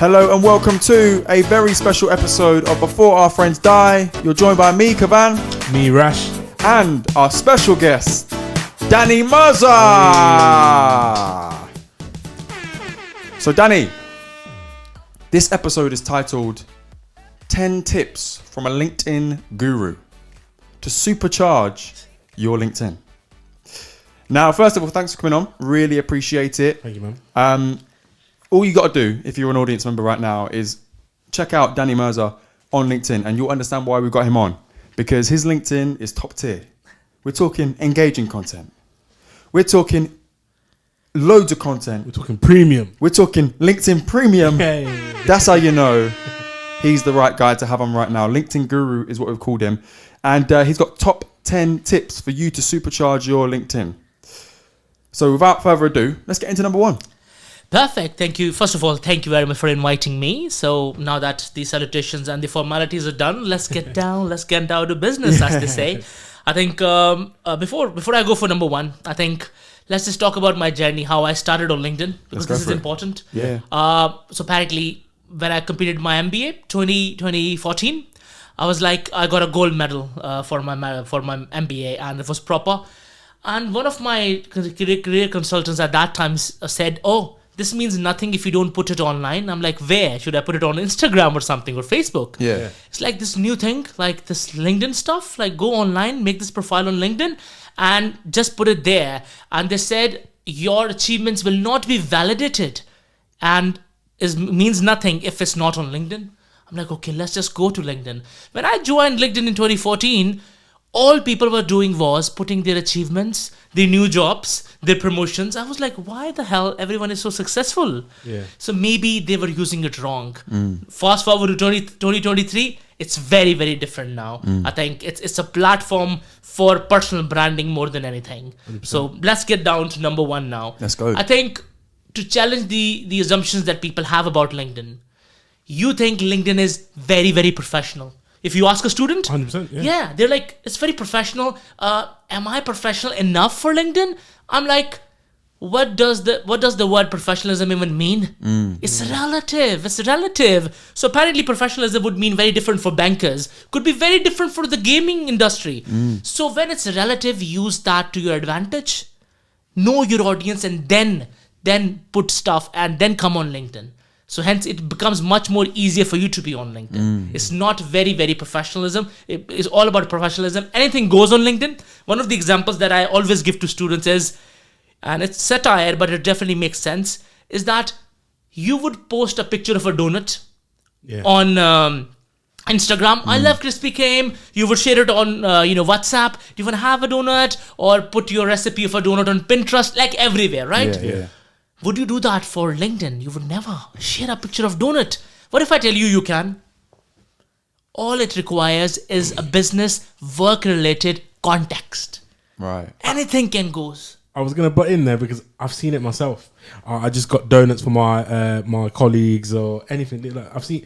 Hello and welcome to a very special episode of Before Our Friends Die. You're joined by me, Kavan. Me, Rash. And our special guest, Danny Mirza. So Danny, this episode is titled 10 Tips from a LinkedIn Guru to Supercharge Your LinkedIn. Now, first of all, thanks for coming on. Really appreciate it. Thank you, man. All you got to do, if you're an audience member right now, is check out Danny Mirza on LinkedIn and you'll understand why we got him on. Because his LinkedIn is top tier. We're talking engaging content. We're talking loads of content. We're talking premium. We're talking LinkedIn Premium. Hey. That's how you know he's the right guy to have on right now. LinkedIn Guru is what we've called him. And he's got top 10 tips for you to supercharge your LinkedIn. So without further ado, let's get into number one. Perfect. Thank you. First of all, thank you very much for inviting me. So now that the salutations and the formalities are done, let's get down to business, as they say. I think before I go for number one, I think let's just talk about my journey, how I started on LinkedIn, because this is important. Yeah. So apparently, when I completed my MBA 2014, I was like, I got a gold medal for my MBA, and it was proper. And one of my career consultants at that time said, "Oh, this means nothing if you don't put it online." I'm like, where? Should I put it on Instagram or something, or Facebook? Yeah. It's like this new thing, like this LinkedIn stuff, like go online, make this profile on LinkedIn and just put it there. And they said, your achievements will not be validated and means nothing if it's not on LinkedIn. I'm like, okay, let's just go to LinkedIn. When I joined LinkedIn in 2014, all people were doing was putting their achievements, their new jobs, their promotions. I was like, why the hell everyone is so successful? Yeah. So maybe they were using it wrong. Fast forward to 2023, it's very, very different now. I think it's a platform for personal branding more than anything. 100%. So let's get down to number one now. Let's go. I think to challenge the assumptions that people have about LinkedIn, you think LinkedIn is very, very professional. If you ask a student, 100%, yeah, they're like, it's very professional. Am I professional enough for LinkedIn? I'm like, what does the word professionalism even mean? It's relative. It's relative. So apparently professionalism would mean very different for bankers. Could be very different for the gaming industry. So when it's relative, use that to your advantage. Know your audience and then put stuff and then come on LinkedIn. So hence it becomes much more easier for you to be on LinkedIn. It's not very, very professionalism. It's all about professionalism. Anything goes on LinkedIn. One of the examples that I always give to students is, and it's satire, but it definitely makes sense, is that you would post a picture of a donut on Instagram. I love Krispy Kreme. You would share it on WhatsApp. Do you want to have a donut? Or put your recipe of a donut on Pinterest, like everywhere, right? Yeah. Would you do that for LinkedIn? You would never share a picture of donut. What if I tell you you can? All it requires is a business work-related context. Right. Anything can go. I was going to butt in there because I've seen it myself. I just got donuts for my colleagues or anything. Like, I've seen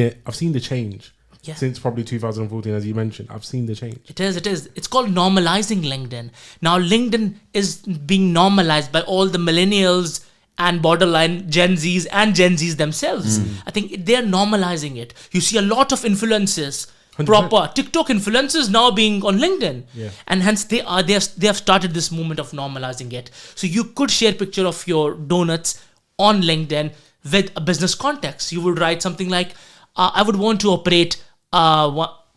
it. I've seen the change. Yeah. Since probably 2014, as you mentioned. I've seen the change. It is. It's called normalizing LinkedIn. Now, LinkedIn is being normalized by all the millennials and borderline Gen Zs and Gen Zs themselves. I think they're normalizing it. You see a lot of influencers, 100%. proper TikTok influencers now being on LinkedIn. Yeah. And hence they have started this movement of normalizing it. So you could share a picture of your donuts on LinkedIn with a business context. You would write something like, I would want to operate a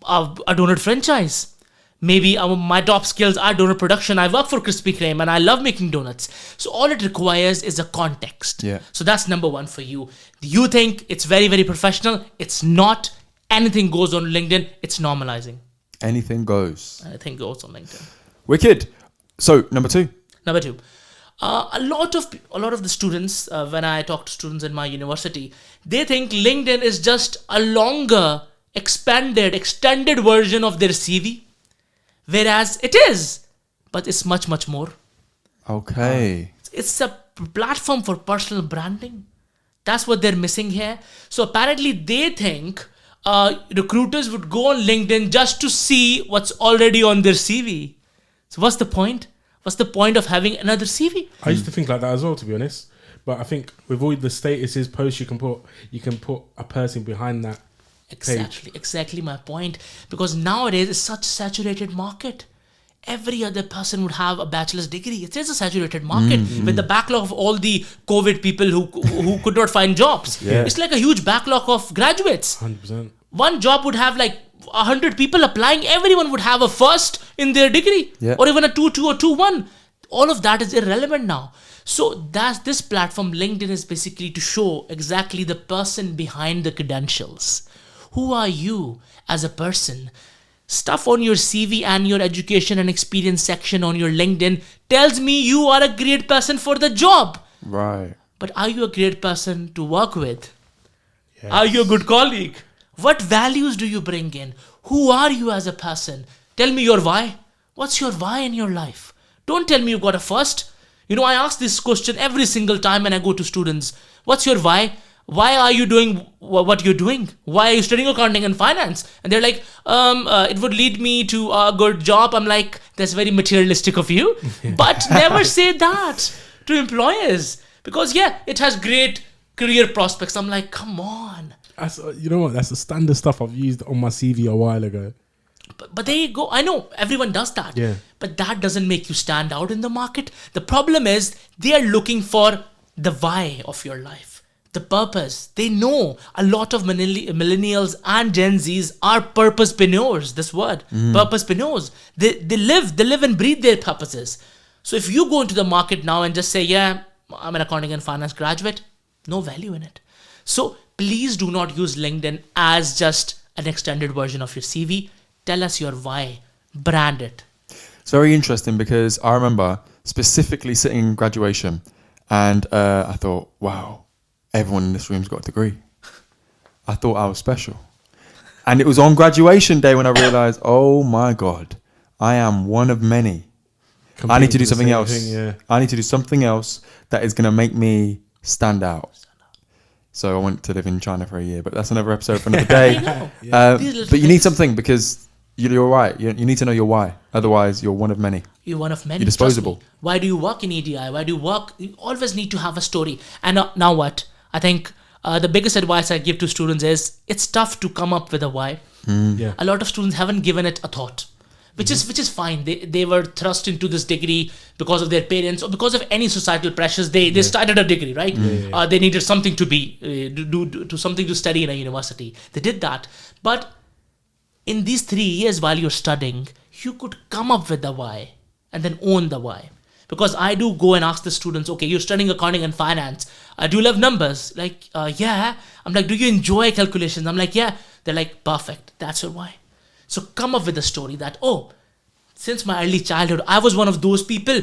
donut franchise. Maybe my top skills are donut production. I work for Krispy Kreme and I love making donuts. So all it requires is a context. Yeah. So that's number one for you. You think it's very, very professional. It's not. Anything goes on LinkedIn. It's normalizing. Anything goes. Anything goes on LinkedIn. Wicked. So number two. Number two. A lot of the students, when I talk to students in my university, they think LinkedIn is just a longer, extended version of their CV. Whereas it is, but it's much, much more. Okay. It's a platform for personal branding. That's what they're missing here. So apparently they think recruiters would go on LinkedIn just to see what's already on their CV. So what's the point? What's the point of having another CV? I used to think like that as well, to be honest. But I think with all the statuses, posts, you can put a person behind that. Exactly my point. Because nowadays it's such a saturated market. Every other person would have a bachelor's degree. It is a saturated market with the backlog of all the COVID people who could not find jobs. Yeah. It's like a huge backlog of graduates. 100%. One job would have like 100 people applying. Everyone would have a first in their degree, or even a 2-2 or 2-1. All of that is irrelevant now. So that's this platform, LinkedIn, is basically to show exactly the person behind the credentials. Who are you as a person? Stuff on your CV and your education and experience section on your LinkedIn tells me you are a great person for the job. Right. But are you a great person to work with? Yes. Are you a good colleague? What values do you bring in? Who are you as a person? Tell me your why. What's your why in your life? Don't tell me you got a first. I ask this question every single time when I go to students. What's your why? Why are you doing what you're doing? Why are you studying accounting and finance? And they're like, it would lead me to a good job. I'm like, that's very materialistic of you. But never say that to employers. Because it has great career prospects. I'm like, come on. You know what? That's the standard stuff I've used on my CV a while ago. But there you go. I know everyone does that. Yeah. But that doesn't make you stand out in the market. The problem is they are looking for the why of your life, the purpose. They know a lot of millennials and Gen Zs are purposepreneurs. This word, purposepreneurs. They live and breathe their purposes. So if you go into the market now and just say, I'm an accounting and finance graduate, no value in it. So please do not use LinkedIn as just an extended version of your CV. Tell us your why. Brand it. It's very interesting because I remember specifically sitting in graduation and I thought, wow, everyone in this room's got a degree. I thought I was special. And it was on graduation day when I realized, oh my God, I am one of many. I need to do something else. I need to do something else that is going to make me stand out. So I went to live in China for a year, but that's another episode for another day. But you need something because you're right. You need to know your why. Otherwise, you're one of many. You're one of many. You're disposable. Why do you work in EDI? Why do you work? You always need to have a story. And now what? I think the biggest advice I give to students is it's tough to come up with a why. A lot of students haven't given it a thought. Which is fine. They were thrust into this degree because of their parents or because of any societal pressures. They started a degree, right? They needed something to do something to study in a university. They did that. But in these 3 years while you're studying, you could come up with the why and then own the why. Because I do go and ask the students, okay, you're studying accounting and finance. Do you love numbers? Like, yeah. I'm like, do you enjoy calculations? I'm like, yeah. They're like, perfect. That's your why. So come up with a story that, since my early childhood, I was one of those people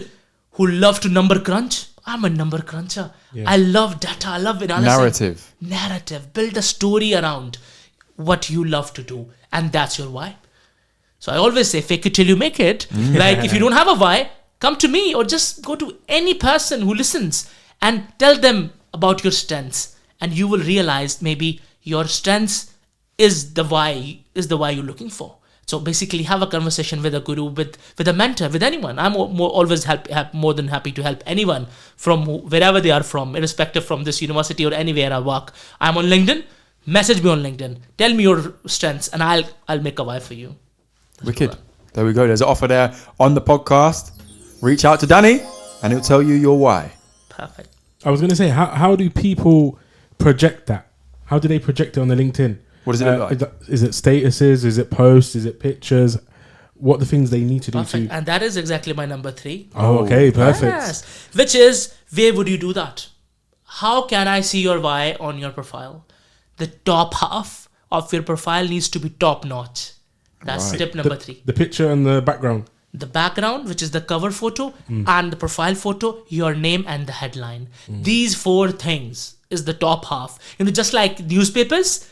who love to number crunch. I'm a number cruncher. Yeah. I love data. I love analysis. Narrative. Build a story around what you love to do. And that's your why. So I always say, fake it till you make it. Like if you don't have a why, come to me or just go to any person who listens and tell them about your strengths. And you will realize maybe your strengths is the why you're looking for. So basically have a conversation with a guru, with a mentor, with anyone. I'm always more than happy to help anyone from wherever they are from, irrespective from this university or anywhere I work. I'm on LinkedIn. Message me on LinkedIn. Tell me your strengths and I'll make a why for you. That's wicked. Cool. There we go. There's an offer there on the podcast. Reach out to Danny and he'll tell you your why. Perfect. I was going to say, how do people project that? How do they project it on the LinkedIn? What does it look like? Is it statuses? Is it posts? Is it pictures? What are the things they need to do perfect. And that is exactly my number 3. Oh, okay. Perfect. Yes. Which is, where would you do that? How can I see your why on your profile? The top half of your profile needs to be top notch. That's step number 3. The picture and the background. The background, which is the cover photo, and the profile photo, your name and the headline. These 4 things is the top half. Just like newspapers,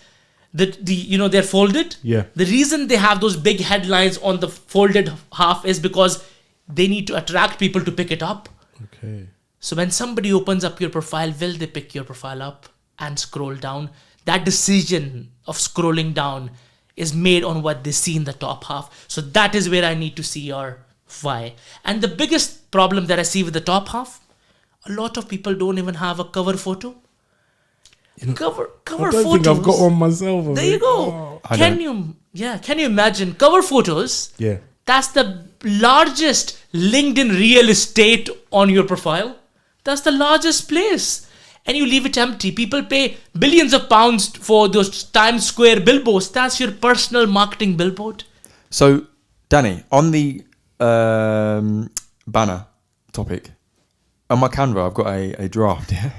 they're folded. Yeah. The reason they have those big headlines on the folded half is because they need to attract people to pick it up. Okay. So when somebody opens up your profile, will they pick your profile up and scroll down? That decision of scrolling down is made on what they see in the top half. So that is where I need to see your why. And the biggest problem that I see with the top half, A lot of people don't even have a cover photo. Cover I don't photos. think I've got one myself. I There you think. go. I Can don't. can you imagine cover photos? Yeah. That's the largest LinkedIn real estate on your profile. That's the largest place. And you leave it empty. People pay billions of pounds for those Times Square billboards. That's your personal marketing billboard. So, Danny, on the banner topic, on my Canva, I've got a draft, yeah?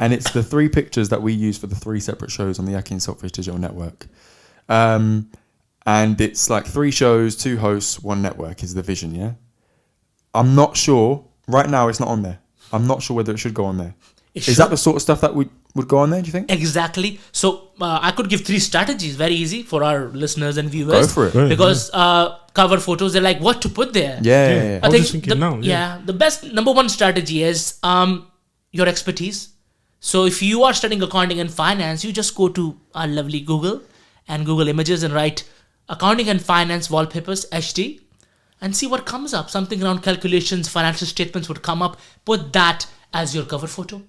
And it's the 3 pictures that we use for the 3 separate shows on the akhi&saltfish digital network. And it's like 3 shows, 2 hosts, 1 network is the vision, yeah? I'm not sure. Right now, it's not on there. I'm not sure whether it should go on there. Is that the sort of stuff that would go on there, do you think? Exactly. So I could give 3 strategies, very easy for our listeners and viewers. Go for it. Right. Because cover photos, they're like, what to put there? Yeah. I was just thinking now. Yeah. the best number 1 strategy is your expertise. So if you are studying accounting and finance, you just go to our lovely Google and Google Images and write accounting and finance wallpapers HD and see what comes up. Something around calculations, financial statements would come up. Put that as your cover photo.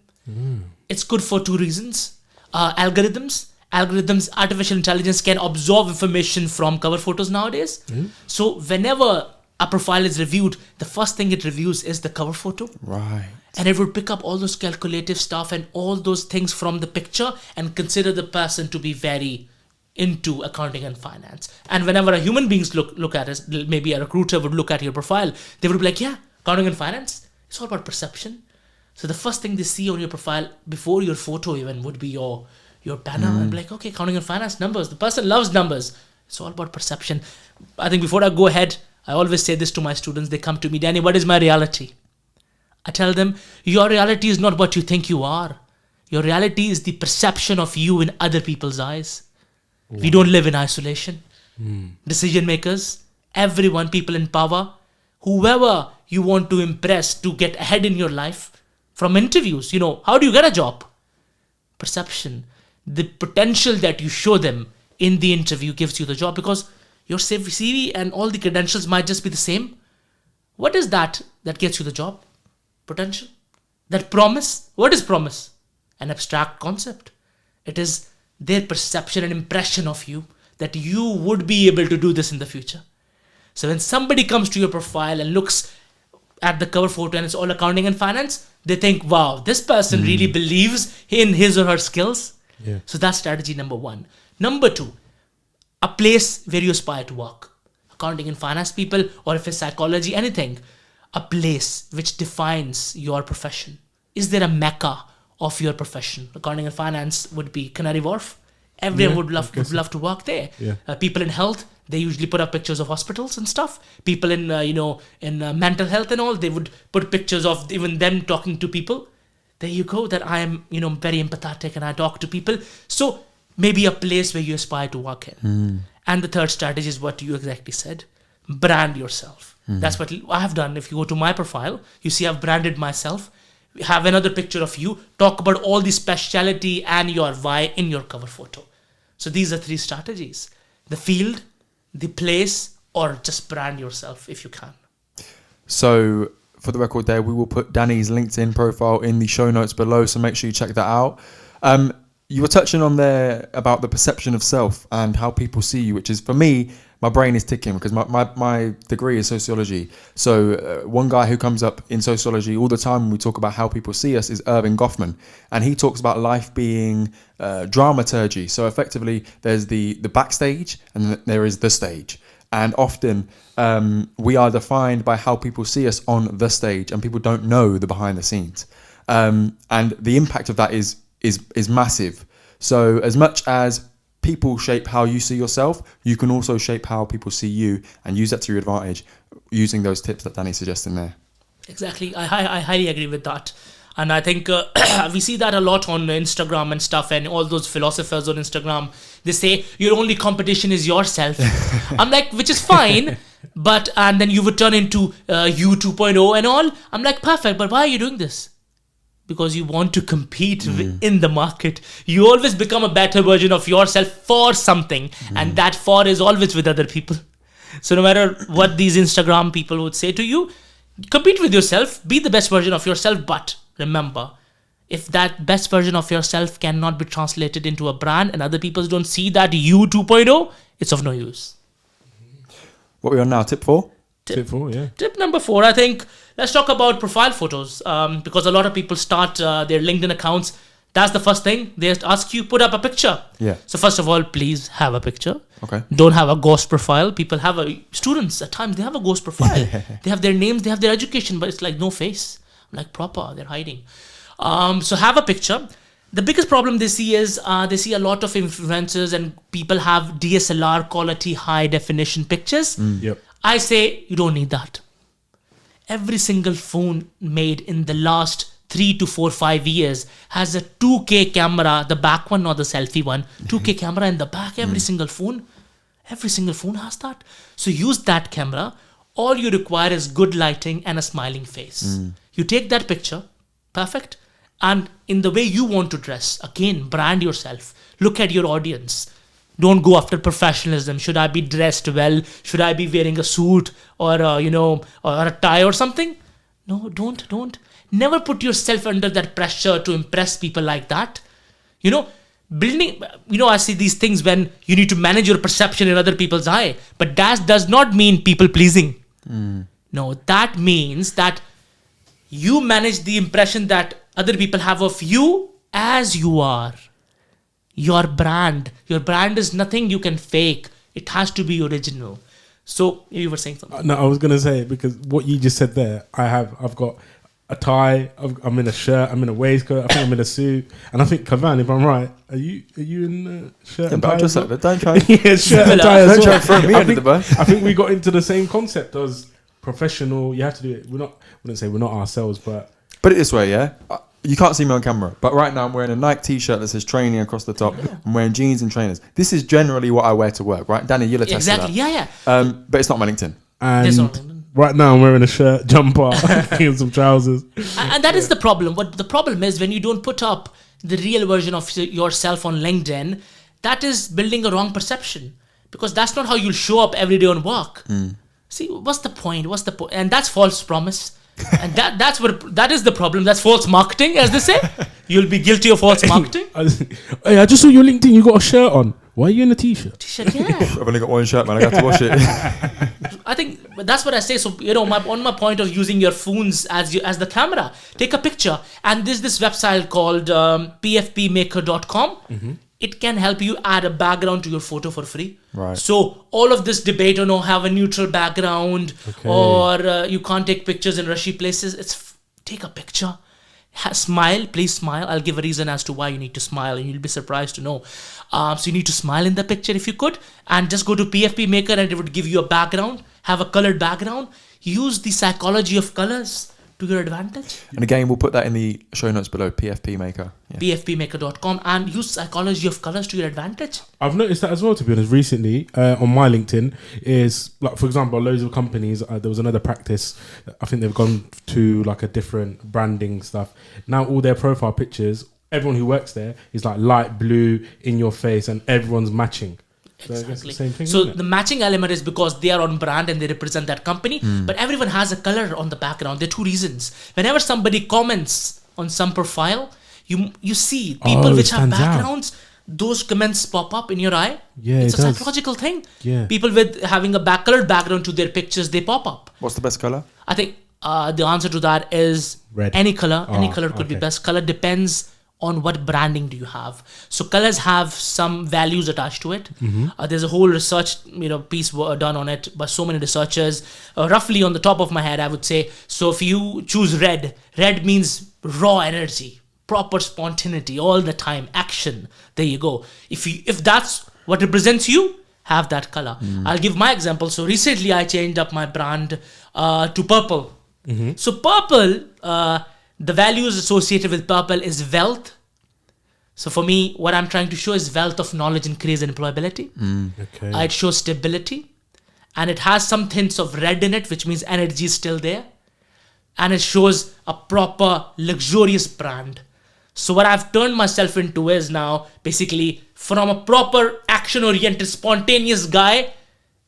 It's good for 2 reasons. Algorithms, artificial intelligence can absorb information from cover photos nowadays. So whenever a profile is reviewed, the first thing it reviews is the cover photo. Right. And it would pick up all those calculative stuff and all those things from the picture and consider the person to be very into accounting and finance. And whenever a human beings look at us, maybe a recruiter would look at your profile, they would be like, yeah, accounting and finance, it's all about perception. So the first thing they see on your profile before your photo even would be your banner and be like, okay, accounting and finance, numbers. The person loves numbers. It's all about perception. I think before I go ahead, I always say this to my students. They come to me, Danny, what is my reality? I tell them, your reality is not what you think you are. Your reality is the perception of you in other people's eyes. We don't live in isolation. Decision makers, everyone, people in power, whoever you want to impress to get ahead in your life, from interviews, how do you get a job? Perception. The potential that you show them in the interview gives you the job, because your CV and all the credentials might just be the same. What is that gets you the job? Potential. That promise. What is promise? An abstract concept. It is their perception and impression of you that you would be able to do this in the future. So when somebody comes to your profile and looks at the cover photo and it's all accounting and finance, they think, wow, this person really believes in his or her skills. Yeah. So that's strategy number 1. Number 2, a place where you aspire to work. Accounting and finance people, or if it's psychology, anything. A place which defines your profession. Is there a mecca of your profession? Accounting and finance would be Canary Wharf. Everyone would love to work there. Yeah. People in health, they usually put up pictures of hospitals and stuff. People in mental health and all, they would put pictures of even them talking to people. There you go. That I am very empathetic and I talk to people. So maybe a place where you aspire to work in. And the third strategy is what you exactly said. Brand yourself. That's what I have done. If you go to my profile, you see I've branded myself. Have another picture of you. Talk about all the speciality and your why in your cover photo. So these are 3 strategies. The field, the place, or just brand yourself if you can. So, for the record there, we will put Danny's LinkedIn profile in the show notes below, so make sure you check that out. You were touching on there about the perception of self and how people see you, which is, for me, my brain is ticking because my degree is sociology. So one guy who comes up in sociology all the time when we talk about how people see us is Erving Goffman. And he talks about life being dramaturgy. So effectively, there's the backstage and there is the stage. And often we are defined by how people see us on the stage, and people don't know the behind the scenes. And the impact of that is massive. So as much as people shape how you see yourself, you can also shape how people see you and use that to your advantage using those tips that Danny suggested there. Exactly. I highly agree with that. And I think we see that a lot on Instagram and stuff, and all those philosophers on Instagram, they say your only competition is yourself. I'm like, which is fine, and then you would turn into you 2.0 and all. I'm like, perfect, but why are you doing this? Because you want to compete in the market. You always become a better version of yourself for something. And that for is always with other people. So no matter what these Instagram people would say to you, compete with yourself, be the best version of yourself, but remember, if that best version of yourself cannot be translated into a brand and other people don't see that you 2.0, it's of no use. What are we on now? Tip 4? Tip 4, yeah. Tip number 4, I think, let's talk about profile photos, because a lot of people start their LinkedIn accounts. That's the first thing. They ask you, put up a picture. Yeah. So first of all, please have a picture. Okay. Don't have a ghost profile. People have students at times, they have a ghost profile. They have their names, they have their education, but it's like no face. Like proper, they're hiding. So have a picture. The biggest problem they see is they see a lot of influencers and people have DSLR quality high definition pictures. Yep. I say you don't need that. Every single phone made in the last 3 to 4, 5 years has a 2K camera, the back one, not the selfie one. 2K camera in the back, every single phone has that. So use that camera. All you require is good lighting and a smiling face. You take that picture, perfect. And in the way you want to dress, again, brand yourself. Look at your audience. Don't go after professionalism. Should I be dressed well? Should I be wearing a suit or or a tie or something? No, don't. Never put yourself under that pressure to impress people like that. I see these things when you need to manage your perception in other people's eye. But that does not mean people pleasing. No, that means that you manage the impression that other people have of you as you are. Your brand is nothing you can fake. It has to be original. So you were saying something. No, I was gonna say, because what you just said there, I've got a tie, I'm in a shirt, I'm in a waistcoat, I think I'm in a suit, and I think Kavan, if I'm right, are you in a shirt and tie? Just as well? don't try. Yeah, shirt and tie. Don't as try well. to throw me under the bus. I think we got into the same concept as professional. You have to do it. Wouldn't say we're not ourselves, but Put it this way, yeah. You can't see me on camera, but right now I'm wearing a Nike t-shirt that says training across the top. I'm wearing jeans and trainers. This is generally what I wear to work, right? Danny, you'll attest to that. Exactly, yeah. But it's not my LinkedIn. There's and no- right now I'm wearing a shirt, jumper, and some trousers. And that is the problem. What the problem is, when you don't put up the real version of yourself on LinkedIn, that is building a wrong perception, because that's not how you'll show up every day on work. See, what's the point? And that's false promise. And that is the problem. That's false marketing, as they say. You'll be guilty of false marketing. Hey, I just saw your LinkedIn. You got a shirt on. Why are you in a t-shirt? T-shirt, yeah. I've only got one shirt, man. I got to wash it. I think that's what I say. So on my point of using your phones as the camera, take a picture. And there's this website called pfpmaker.com. It can help you add a background to your photo for free. Right. So all of this debate on have a neutral background, or you can't take pictures in rushy places. Take a picture. Smile, please smile. I'll give a reason as to why you need to smile, and you'll be surprised to know. So you need to smile in the picture if you could, and just go to PFP Maker and it would give you a background. Have a colored background. Use the psychology of colors to your advantage. And again, we'll put that in the show notes below. PFP Maker. Yeah. pfpmaker.com, and use psychology of colors to your advantage. I've noticed that as well, to be honest, recently on my LinkedIn is, like, for example, loads of companies, there was another practice, I think they've gone to like a different branding stuff. Now all their profile pictures, everyone who works there is like light blue, in your face, and everyone's matching. So I guess the same thing, So isn't it? the matching element is because they are on brand and they represent that company, but everyone has a color on the background. There are two reasons. Whenever somebody comments on some profile, you see people which have stands out. backgrounds, those comments pop up in your eye. Yeah, it's it a does. psychological thing. Yeah. People with having a colored background to their pictures, they pop up. What's the best color? I think the answer to that is Red. Any color. Any color could be okay. best. Color depends on what branding do you have. So colors have some values attached to it. There's a whole research piece done on it by so many researchers. Roughly on the top of my head, I would say, so if you choose red means raw energy, proper spontaneity, all the time, action. There you go. If that's what represents you, have that color. I'll give my example. So recently I changed up my brand to purple. So purple, the values associated with purple is wealth. So for me, what I'm trying to show is wealth of knowledge, increase in employability. Okay. It shows stability, and it has some hints of red in it, which means energy is still there. And it shows a proper luxurious brand. So what I've turned myself into is now basically from a proper action-oriented, spontaneous guy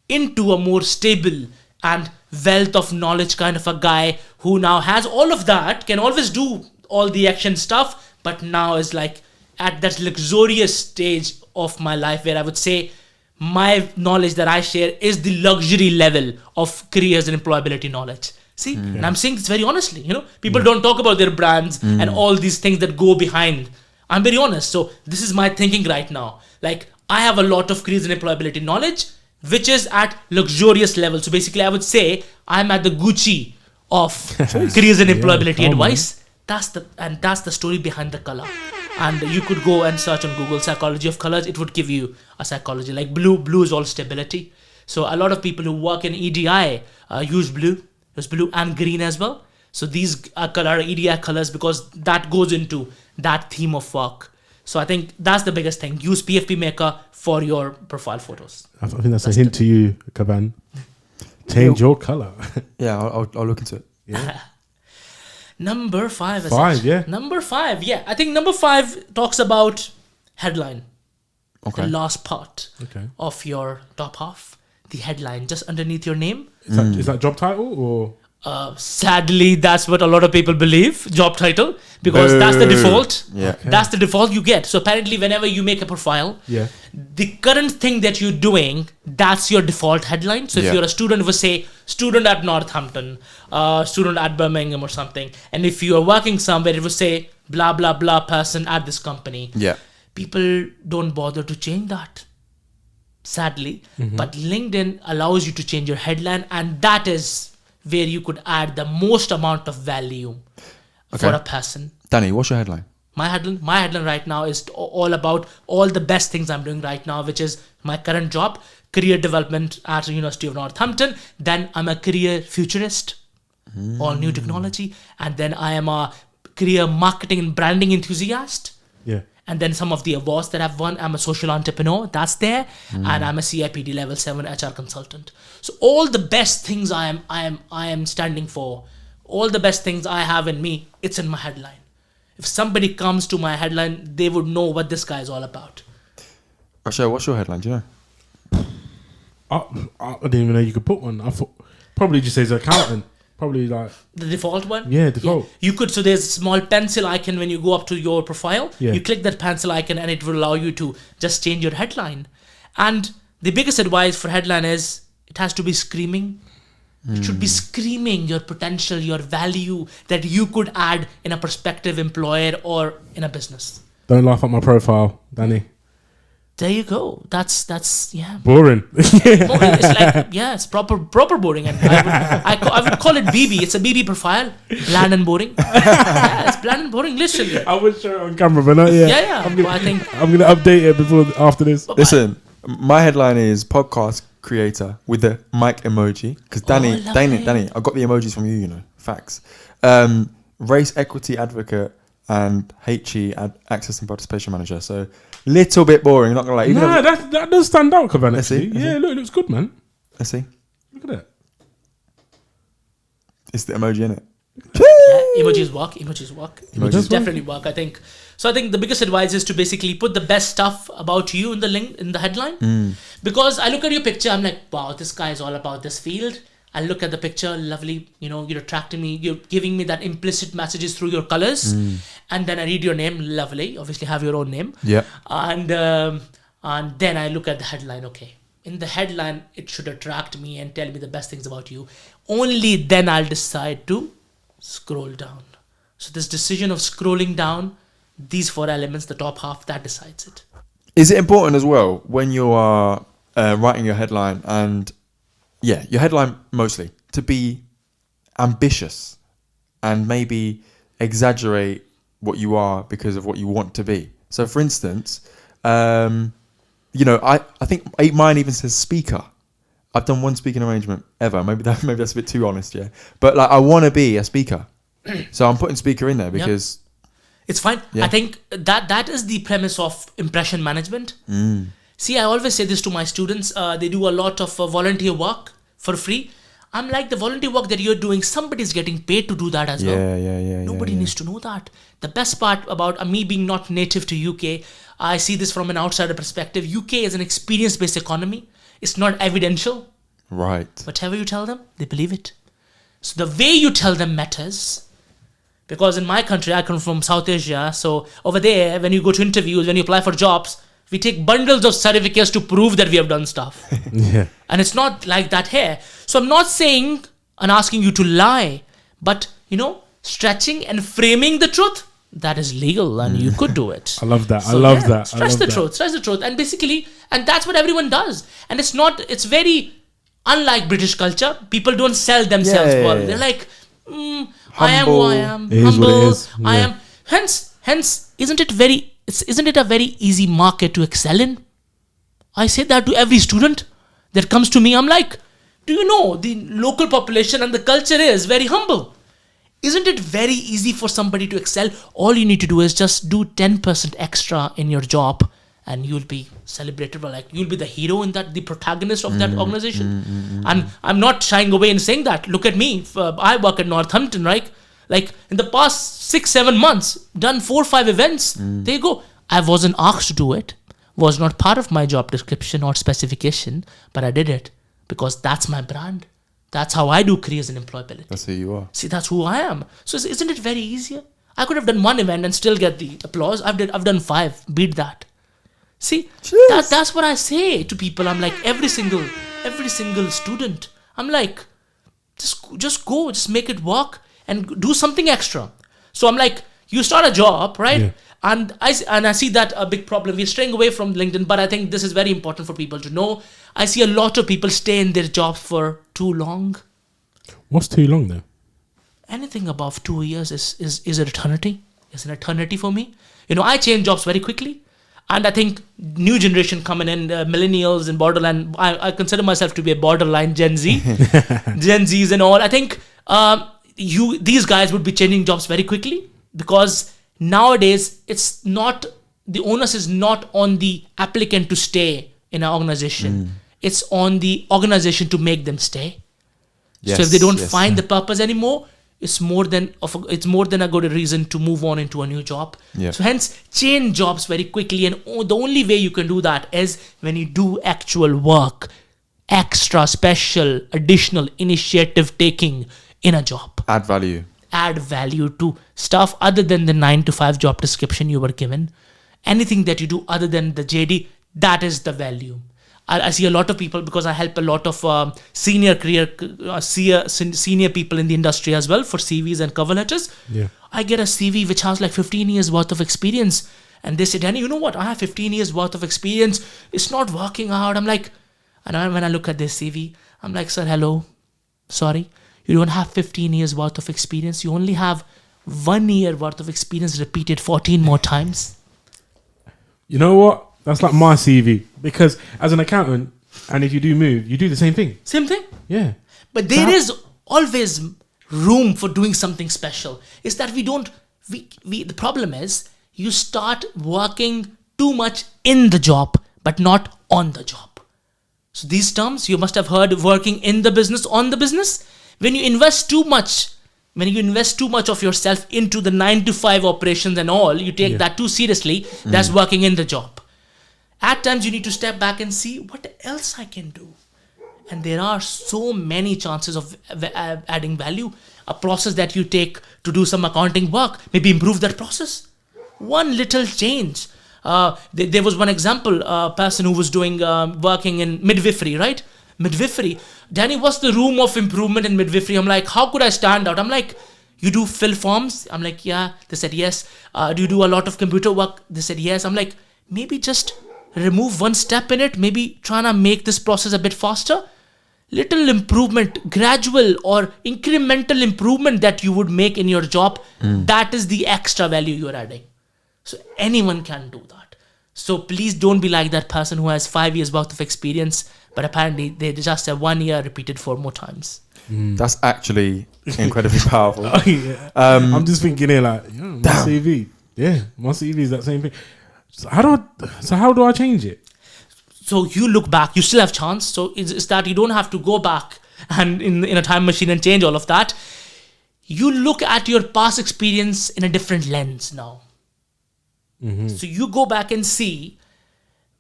into a more stable and wealth of knowledge kind of a guy who now has all of that, can always do all the action stuff, but now is like at that luxurious stage of my life where I would say my knowledge that I share is the luxury level of careers and employability knowledge. See, and I'm saying this very honestly, people don't talk about their brands and all these things that go behind. I'm very honest. So this is my thinking right now. Like, I have a lot of careers and employability knowledge, which is at luxurious level. So basically I would say I'm at the Gucci of careers and employability advice. That's the story behind the color. And you could go and search on Google psychology of colors. It would give you a psychology. Like blue is all stability. So a lot of people who work in EDI use blue and green as well. So these color EDI colors because that goes into that theme of work. So I think that's the biggest thing. Use PFP Maker for your profile photos. I think that's a hint to you, Kaban. Change your color. Yeah, I'll look into it. Yeah. Number 5. Number 5, yeah. I think number 5 talks about headline. Okay. The last part of your top half. The headline, just underneath your name. Is that job title or? Sadly, that's what a lot of people believe, job title, because that's the default. Yeah. Okay. That's the default you get. So apparently, whenever you make a profile, the current thing that you're doing, that's your default headline. So if you're a student, we say student at Northampton, student at Birmingham or something. And if you are working somewhere, it would say blah, blah, blah person at this company. Yeah. People don't bother to change that, sadly. But LinkedIn allows you to change your headline, and that is where you could add the most amount of value for a person. Danny, what's your headline? My headline right now is all about all the best things I'm doing right now, which is my current job, career development at the University of Northampton. Then I'm a career futurist, all new technology. And then I am a career marketing and branding enthusiast. Yeah. And then some of the awards that I've won, I'm a social entrepreneur, that's there. And I'm a CIPD level 7 HR consultant. So all the best things I am standing for, all the best things I have in me, it's in my headline. If somebody comes to my headline, they would know what this guy is all about. Rachel, what's your headline? Do you know? I didn't even know you could put one. I thought probably just says accountant. Probably like The default one? Yeah, default. You could, so there's a small pencil icon when you go up to your profile. Yeah. You click that pencil icon and it will allow you to just change your headline. And the biggest advice for headline is it has to be screaming. It should be screaming your potential, your value that you could add in a prospective employer or in a business. Don't laugh at my profile, Danny. There you go. That's yeah. Boring. It's like, yeah, it's proper boring. And I would call it BB. It's a BB profile. Bland and boring. Yeah, it's bland and boring, literally. I would show it on camera, but not yet. Yeah. I'm gonna, But I think I'm gonna update it after this. Listen, my headline is podcast creator with the mic emoji. Because Danny, I got the emojis from you, facts. Race equity advocate and HE access and participation manager. So little bit boring, not gonna lie. That does stand out, Kavan. Let's see. Yeah, look, it looks good, man. Let's see. Look at that. It's the emoji, innit? yeah, emojis work. Emojis definitely work, I think. So I think the biggest advice is to basically put the best stuff about you in the link, in the headline. Because I look at your picture, I'm like, wow, this guy is all about this field. I look at the picture, lovely, you're attracting me, you're giving me that implicit messages through your colors. And then I read your name, lovely, obviously have your own name. Yeah. And then I look at the headline, okay. In the headline, it should attract me and tell me the best things about you. Only then I'll decide to scroll down. So this decision of scrolling down, these 4 elements, the top half, that decides it. Is it important as well when you are writing your headline and your headline mostly to be ambitious and maybe exaggerate what you are because of what you want to be? So for instance, I think mine even says speaker. I've done one speaking arrangement ever. Maybe that's a bit too honest, yeah. But I want to be a speaker. So I'm putting speaker in there because it's fine. Yeah. I think that is the premise of impression management. See, I always say this to my students. They do a lot of volunteer work for free. I'm like, the volunteer work that you're doing, somebody's getting paid to do that as well. Nobody needs to know that. The best part about me being not native to UK, I see this from an outsider perspective. UK is an experience-based economy. It's not evidential. Right. Whatever you tell them, they believe it. So the way you tell them matters. Because in my country, I come from South Asia, so over there, when you go to interviews, when you apply for jobs, we take bundles of certificates to prove that we have done stuff. Yeah. And it's not like that here. So I'm not saying and asking you to lie, but, stretching and framing the truth, that is legal and you could do it. I love that. So, I love that. Stretch the truth. And basically, and that's what everyone does. And it's very unlike British culture. People don't sell themselves well. Yeah. They're like, I am who I am. It is what it Humble. is. I Yeah. am. Hence, isn't it a very easy market to excel in? I say that to every student that comes to me. I'm like, do you know the local population and the culture is very humble? Isn't it very easy for somebody to excel? All you need to do is just do 10% extra in your job and you'll be celebrated. Like you'll be the hero in that, the protagonist of that organization. And I'm not shying away in saying that. Look at me. I work at Northampton, right? Like in the past 6-7 months, done 4-5 events. There you go. I wasn't asked to do it. Was not part of my job description or specification, but I did it because that's my brand. That's how I do careers and employability. That's who you are. See, that's who I am. So isn't it very easier? I could have done one event and still get the applause. I've done 5. Beat that. See, that's what I say to people. I'm like, every single student, I'm like, just go, just make it work and do something extra. So I'm like, you start a job, right? Yeah. And I see that a big problem. We're straying away from LinkedIn, but I think this is very important for people to know. I see a lot of people stay in their jobs for too long. What's too long though? Anything above 2 years is an eternity. It's an eternity for me. I change jobs very quickly. And I think new generation coming in, millennials and borderline, I consider myself to be a borderline Gen Z. Gen Zs and all. I think these guys would be changing jobs very quickly because nowadays it's not, the onus is not on the applicant to stay in an organization. It's on the organization to make them stay. So if they don't find the purpose anymore, it's more than a good reason to move on into a new job. Yeah. So hence, change jobs very quickly, and the only way you can do that is when you do actual work, extra, special, additional initiative taking in a job. Add value. Add value to stuff other than the 9-to-5 job description you were given. Anything that you do other than the JD, that is the value. I see a lot of people, because I help a lot of senior people in the industry as well for CVs and cover letters. Yeah. I get a CV which has like 15 years worth of experience. And they say, Danny, you know what? I have 15 years worth of experience. It's not working out. I'm like, and when I look at this CV, I'm like, sir, hello. Sorry. You don't have 15 years worth of experience. You only have 1 year worth of experience repeated 14 more times. You know what? That's like my CV. Because as an accountant, and if you do move, you do the same thing. Same thing. Yeah. But there is always room for doing something special. It's that the problem is you start working too much in the job, but not on the job. So these terms, you must have heard, working in the business, on the business. When you invest too much of yourself into the 9-to-5 operations and all, you take that too seriously, that's working in the job. At times you need to step back and see what else I can do. And there are so many chances of adding value. A process that you take to do some accounting work, maybe improve that process. One little change. There was one example, a person who was doing working in midwifery, right? Midwifery. Danny, what's the room of improvement in midwifery? I'm like, how could I stand out? I'm like, you do fill forms? I'm like, yeah. They said, yes. Do you do a lot of computer work? They said, yes. I'm like, maybe just remove one step in it. Maybe trying to make this process a bit faster. Little improvement, gradual or incremental improvement that you would make in your job. That is the extra value you're adding. So anyone can do that. So please don't be like that person who has 5 years worth of experience, but apparently they just have 1 year repeated 4 more times. That's actually incredibly powerful. Oh, yeah. I'm just thinking here like, my CV. Yeah, my CV is that same thing. So how do I change it? So you look back, you still have chance. So it's that you don't have to go back and in a time machine and change all of that. You look at your past experience in a different lens now. So you go back and see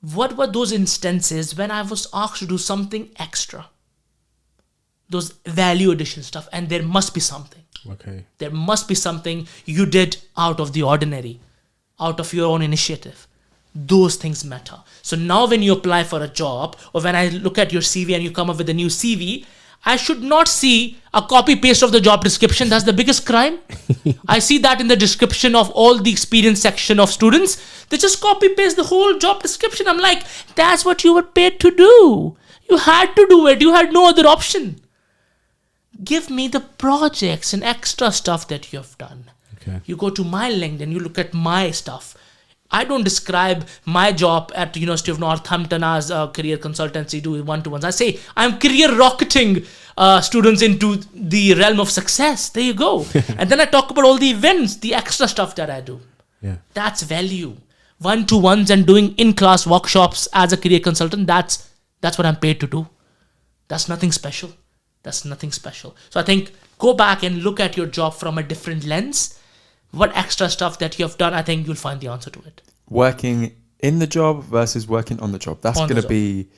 what were those instances when I was asked to do something extra. those value addition stuff, and there must be something. Okay. There must be something you did out of the ordinary, out of your own initiative. Those things matter. So now when you apply for a job, or when I look at your CV and you come up with a new CV, I should not see a copy paste of the job description. That's the biggest crime. I see that in the description of all the experience section of students. They just copy paste the whole job description. I'm like, that's what you were paid to do. You had to do it. You had no other option. Give me the projects and extra stuff that you have done. Okay. You go to my LinkedIn, you look at my stuff. I don't describe my job at the University of Northampton as a career consultancy, do one-to-ones. I say I'm career rocketing students into the realm of success. There you go. And then I talk about all the events, the extra stuff that I do. Yeah. That's value. One-to-ones and doing in-class workshops as a career consultant, that's what I'm paid to do. That's nothing special. That's nothing special. So I think go back and look at your job from a different lens. What extra stuff that you have done, I think you'll find the answer to it. Working in the job versus working on the job. That's On the going to job. be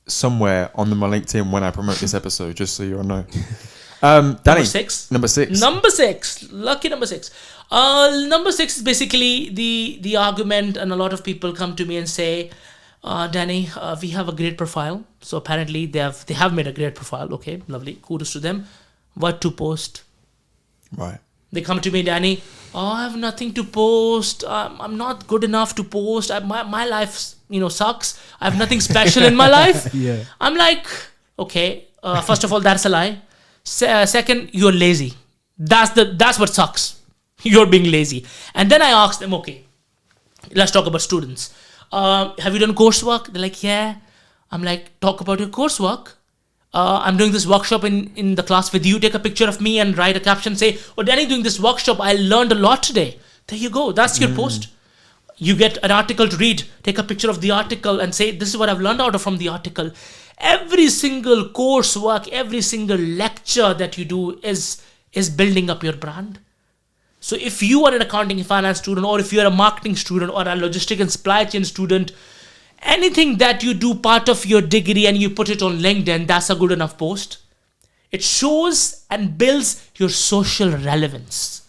somewhere on my LinkedIn when I promote this episode, just so you all know. Danny, Number six. Number six. Lucky number six. Number six is basically the argument, and a lot of people come to me and say, Danny, we have a great profile. So apparently they have made a great profile. Okay, lovely. Kudos to them. What to post? Right. They come to me, Danny, I have nothing to post. I'm not good enough to post. My life, sucks. I have nothing special in my life. Yeah. I'm like, okay, first of all, that's a lie. Second, you're lazy. That's what sucks. You're being lazy. And then I asked them, okay, let's talk about students. Have you done coursework? They're like, yeah. I'm like, talk about your coursework. I'm doing this workshop in the class with you. Take a picture of me and write a caption. Say, oh, Danny, doing this workshop. I learned a lot today. There you go. That's your post. You get an article to read. Take a picture of the article and say, this is what I've learned out of from the article. Every single coursework, every single lecture that you do is building up your brand. So if you are an accounting and finance student, or if you're a marketing student, or a logistic and supply chain student, anything that you do part of your degree and you put it on LinkedIn, that's a good enough post. It shows and builds your social relevance.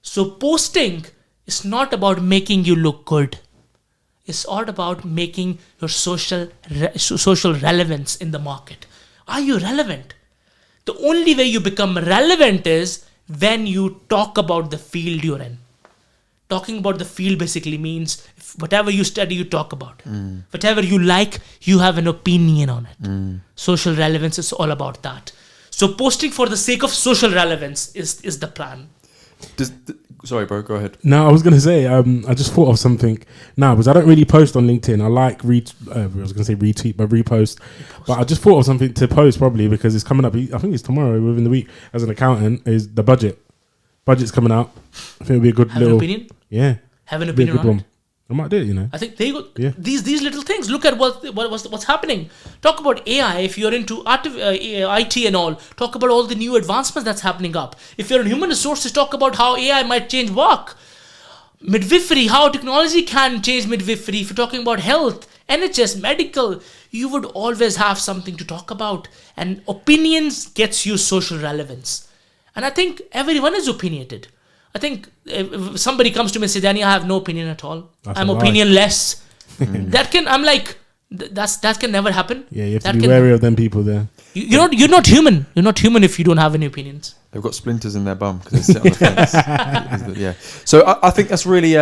So posting is not about making you look good. It's all about making your social relevance in the market. Are you relevant? The only way you become relevant is when you talk about the field you're in. Talking about the field basically means whatever you study, you talk about. Whatever you like, you have an opinion on it. Social relevance is all about that. So posting for the sake of social relevance is the plan. Sorry, bro, go ahead. No, I was going to say, I just thought of something now, because I don't really post on LinkedIn. I like retweet, but repost. But I just thought of something to post probably because it's coming up. I think it's tomorrow within the week as an accountant, is the budget. Budget's coming out. I think it'll be a good Have little... an opinion? Yeah. Have an Be a opinion good on one. it? I might do it, I think there you go. Yeah. These little things. Look at what's happening. Talk about AI. If you're into IT and all, talk about all the new advancements that's happening up. If you're in human resources, talk about how AI might change work. Midwifery, how technology can change midwifery. If you're talking about health, NHS, medical, you would always have something to talk about. And opinions gets you social relevance. And I think everyone is opinionated. I think if somebody comes to me and says, Danny, I have no opinion at all. I'm opinionless. That can never happen. Yeah, you have to be wary of them people there. You're not human. You're not human if you don't have any opinions. They've got splinters in their bum because they sit on the fence. Yeah. So I think that's really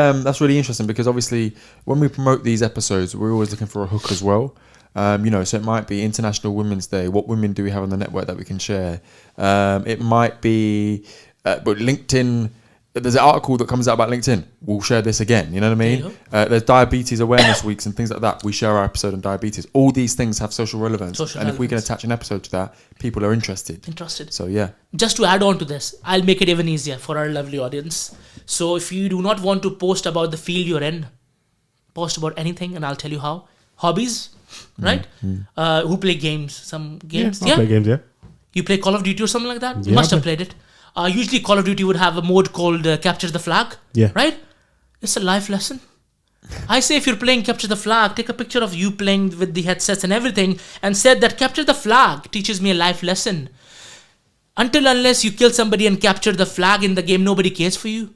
interesting because obviously when we promote these episodes, we're always looking for a hook as well. So it might be International Women's Day. What women do we have on the network that we can share? It might be, but LinkedIn. There's an article that comes out about LinkedIn. We'll share this again. You know what I mean? There's diabetes awareness weeks and things like that. We share our episode on diabetes. All these things have social relevance. If we can attach an episode to that, people are interested. So yeah. Just to add on to this, I'll make it even easier for our lovely audience. So if you do not want to post about the field you're in, post about anything and I'll tell you how. Hobbies, right? Who play games? Some games? Yeah, I play games, yeah. You play Call of Duty or something like that? Yeah, You must have played it. Usually Call of Duty would have a mode called Capture the Flag. Yeah. Right? It's a life lesson. I say if you're playing Capture the Flag, take a picture of you playing with the headsets and everything and said that Capture the Flag teaches me a life lesson. Until unless you kill somebody and capture the flag in the game, nobody cares for you.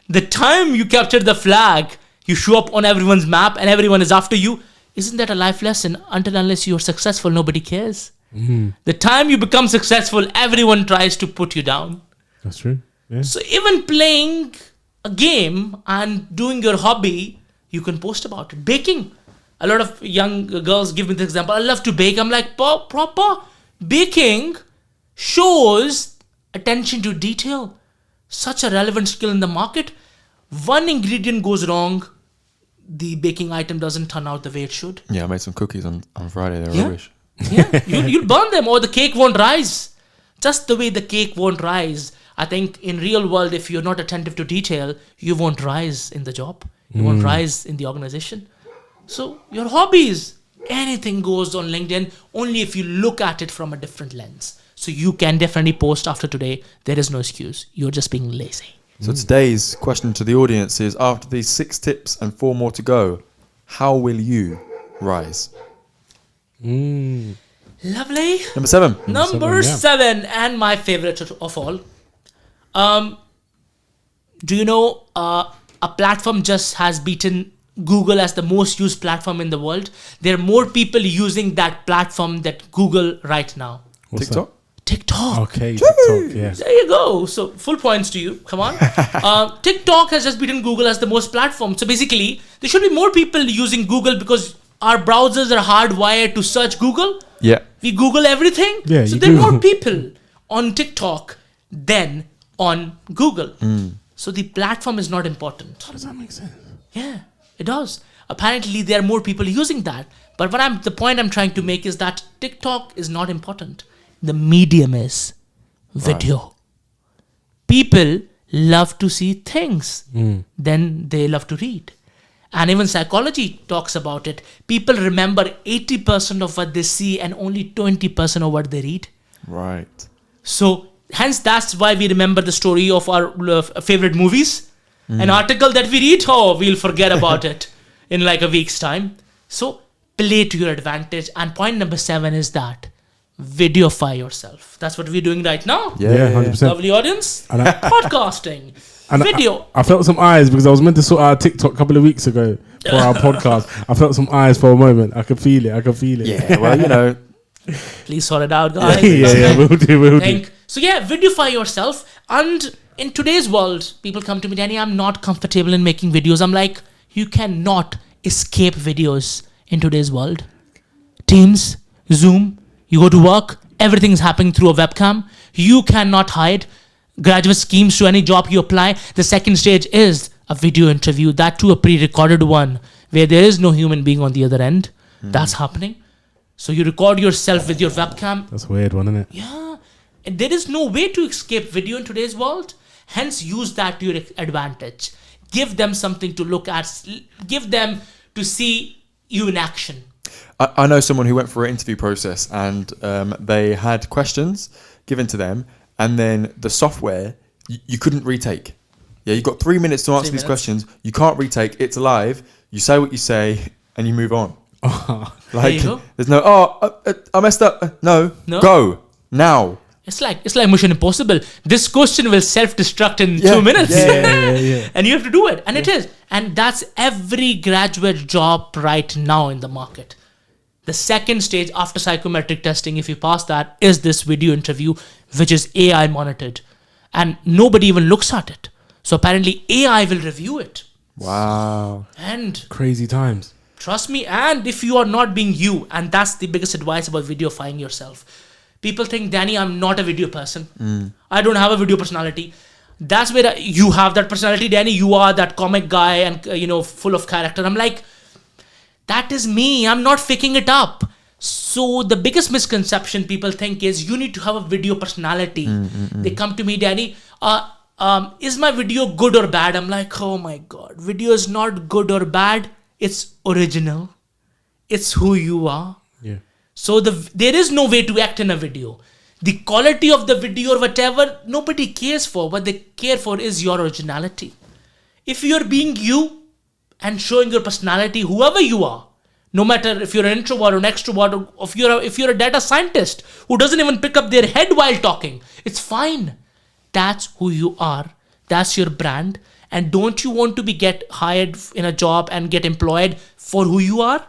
The time you capture the flag, you show up on everyone's map and everyone is after you. Isn't that a life lesson? Until unless you're successful, nobody cares. The time you become successful, everyone tries to put you down. That's true. Yeah. So even playing a game and doing your hobby, you can post about it. Baking. A lot of young girls give me the example. I love to bake. I'm like, proper baking shows attention to detail. Such a relevant skill in the market. One ingredient goes wrong, the baking item doesn't turn out the way it should. Yeah, I made some cookies on Friday. They're Yeah. rubbish. Yeah, you'll burn them or the cake won't rise. Just the way the cake won't rise. I think in real world, if you're not attentive to detail, you won't rise in the job. You won't rise in the organization. So your hobbies, anything goes on LinkedIn only if you look at it from a different lens. So you can definitely post after today. There is no excuse. You're just being lazy. So today's question to the audience is, after these 6 tips and 4 more to go, how will you rise? Lovely. Number 7. Number yeah. 7, and my favorite of all. Do you know a platform just has beaten Google as the most used platform in the world? There are more people using that platform than Google right now. What's TikTok? TikTok. that? Okay, TikTok, yeah. There you go. So full points to you. Come on. TikTok has just beaten Google as the most platform. So basically, there should be more people using Google because our browsers are hardwired to search Google. Yeah. We Google everything. Yeah, so you there are more Google. people on TikTok than on Google. So the platform is not important. Does that make sense? Yeah, it does. Apparently, there are more people using that. But the point I'm trying to make is that TikTok is not important. The medium is video. People love to see things. Then they love to read. And even psychology talks about it. People remember 80% of what they see and only 20% of what they read. Right. So, hence that's why we remember the story of our favorite movies. An article that we read, we'll forget about it in like a week's time. So, play to your advantage. And point number 7 is that videofy yourself. That's what we're doing right now. Yeah, 100%. Lovely audience. And I- Podcasting. And Video. I felt some eyes because I was meant to sort out TikTok a couple of weeks ago for our podcast. I felt some eyes for a moment. I could feel it. Yeah, well, you know. Please sort it out, guys. yeah, we'll do. So yeah, videofy yourself. And in today's world, people come to me, Danny, I'm not comfortable in making videos. I'm like, you cannot escape videos in today's world. Teams, Zoom, you go to work, everything's happening through a webcam. You cannot hide. Graduate schemes to any job you apply. The second stage is a video interview, that too a pre-recorded one, where there is no human being on the other end. That's happening. So you record yourself with your webcam. That's a weird one, isn't it? Yeah. And there is no way to escape video in today's world. Hence, use that to your advantage. Give them something to look at. Give them to see you in action. I know someone who went for an interview process and they had questions given to them, and then the software, you couldn't retake. Yeah, you've got 3 minutes to answer these questions. You can't retake. It's live. You say what you say and you move on. There you go. There's no, I messed up. No, No. Go now. It's like Mission Impossible. This question will self-destruct in 2 minutes. Yeah. And you have to do it. And it is. And that's every graduate job right now in the market. The second stage after psychometric testing, if you pass that, is this video interview, which is AI monitored. And nobody even looks at it. So apparently AI will review it. Wow. And Crazy times. trust me, and if you are not being you, and that's the biggest advice about videofying yourself. People think, Danny, I'm not a video person. I don't have a video personality. That's where you have that personality, Danny. You are that comic guy and, full of character. I'm like, that is me. I'm not faking it up. So the biggest misconception people think is you need to have a video personality. They come to me, Danny, is my video good or bad? I'm like, oh my God, video is not good or bad. It's original. It's who you are. Yeah. So there is no way to act in a video. The quality of the video or whatever, nobody cares for. What they care for is your originality. If you're being you and showing your personality, whoever you are, No matter if you're an introvert or an extrovert, or if you're a data scientist who doesn't even pick up their head while talking, it's fine. That's who you are. That's your brand. And don't you want to get hired in a job and get employed for who you are?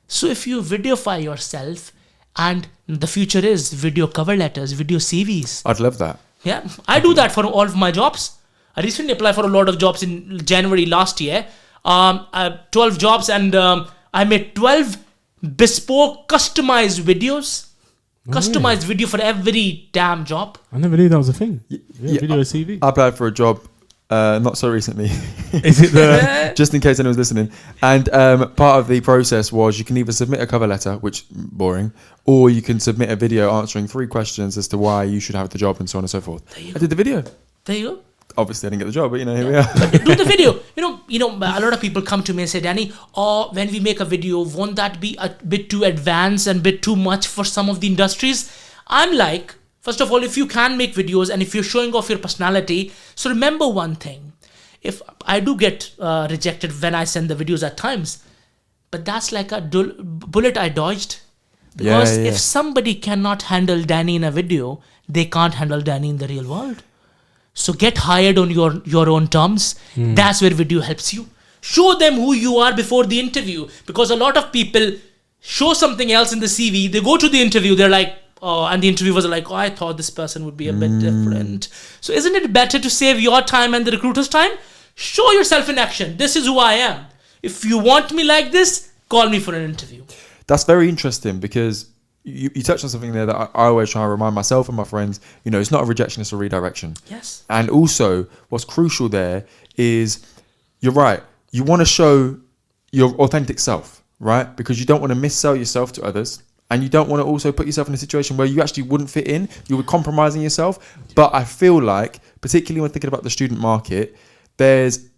So if you videofy yourself, and the future is video cover letters, video CVs. I'd love that. Yeah, I do that for all of my jobs. I recently applied for a lot of jobs in January last year. 12 jobs, and I made 12 bespoke, customized videos. Customized video for every damn job. I never knew that was a thing. Video CV. I applied for a job not so recently. Is it the... Just in case anyone's listening. And part of the process was you can either submit a cover letter, which boring, or you can submit a video answering 3 questions as to why you should have the job and so on and so forth. I did the video. There you go. Obviously, I didn't get the job, but here we are. Do the video. You know, a lot of people come to me and say, Danny, when we make a video, won't that be a bit too advanced and a bit too much for some of the industries? I'm like, first of all, if you can make videos and if you're showing off your personality, so remember one thing. If I do get rejected when I send the videos at times, but that's like a bullet I dodged. Because if somebody cannot handle Danny in a video, they can't handle Danny in the real world. So get hired on your own terms. That's where video helps you. Show them who you are before the interview. Because a lot of people show something else in the CV. They go to the interview. They're like, and the interviewers are like, I thought this person would be a bit different. So isn't it better to save your time and the recruiter's time? Show yourself in action. This is who I am. If you want me like this, call me for an interview. That's very interesting because you touched on something there that I always try to remind myself and my friends, it's not a rejection, it's a redirection. Yes. And also what's crucial there is, you're right, you want to show your authentic self, right? Because you don't want to missell yourself to others. And you don't want to also put yourself in a situation where you actually wouldn't fit in. You were compromising yourself. But I feel like, particularly when thinking about the student market, there's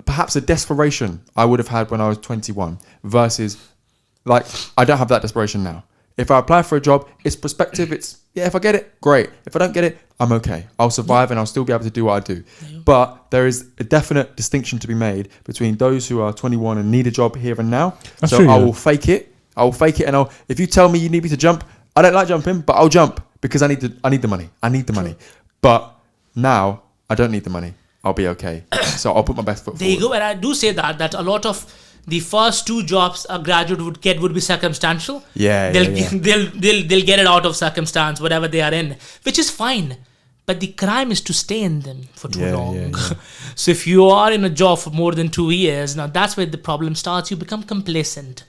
perhaps a desperation I would have had when I was 21 versus, like, I don't have that desperation now. If I apply for a job, it's prospective. It's, if I get it, great. If I don't get it, I'm okay. I'll survive and I'll still be able to do what I do. But there is a definite distinction to be made between those who are 21 and need a job here and now. That's so true, I will fake it. And if you tell me you need me to jump, I don't like jumping, but I'll jump because I need the money. I need the money. But now I don't need the money. I'll be okay. So I'll put my best foot forward. There you go. And I do say that a lot of the first 2 jobs a graduate would get would be circumstantial. They'll get it out of circumstance, whatever they are in, which is fine. But the crime is to stay in them for too long. So if you are in a job for more than 2 years, now that's where the problem starts. You become complacent.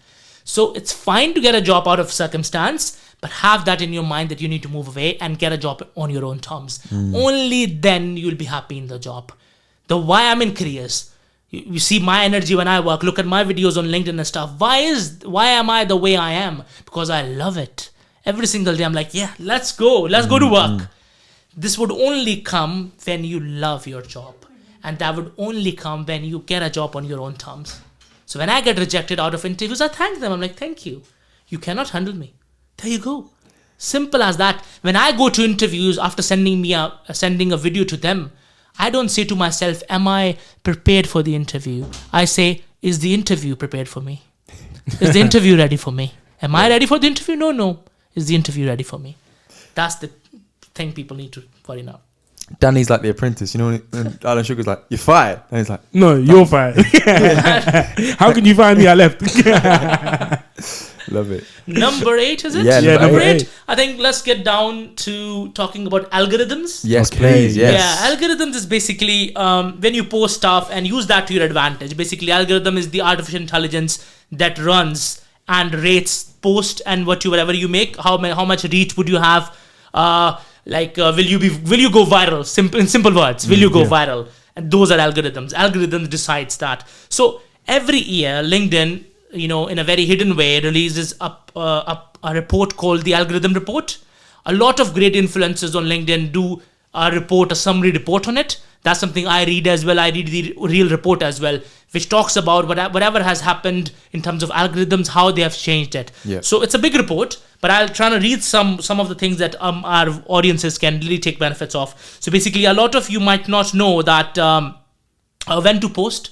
So it's fine to get a job out of circumstance, but have that in your mind that you need to move away and get a job on your own terms. Only then you'll be happy in the job. The why I'm in careers. You see my energy when I work. Look at my videos on LinkedIn and stuff. Why am I the way I am? Because I love it. Every single day I'm like, yeah, let's go to work. This would only come when you love your job. And that would only come when you get a job on your own terms. So when I get rejected out of interviews, I thank them. I'm like, thank you. You cannot handle me. There you go. Simple as that. When I go to interviews after sending a video to them, I don't say to myself, am I prepared for the interview? I say, is the interview prepared for me? Is the interview ready for me? Am I ready for the interview? No. Is the interview ready for me? That's the thing people need to worry now. Danny's like The Apprentice, and Alan Sugar's like, you're fired. And he's like, no, you're fired. How can you find me? I left. Love it. Number 8, is it? Yeah, number 8. I think let's get down to talking about algorithms. Yes, please. Yes. Yeah, algorithms is basically when you post stuff and use that to your advantage. Basically, algorithm is the artificial intelligence that runs and rates post and whatever you make. How much reach would you have? Will you go viral? In simple words, will you go viral? And those are algorithms. Algorithms decides that. So every year, LinkedIn, in a very hidden way, releases a report called the Algorithm Report. A lot of great influencers on LinkedIn do a summary report on it. That's something I read as well. I read the real report as well, which talks about whatever has happened in terms of algorithms, how they have changed it. Yeah. So it's a big report, but I'll try to read some of the things that our audiences can really take benefits of. So basically, a lot of you might not know that when to post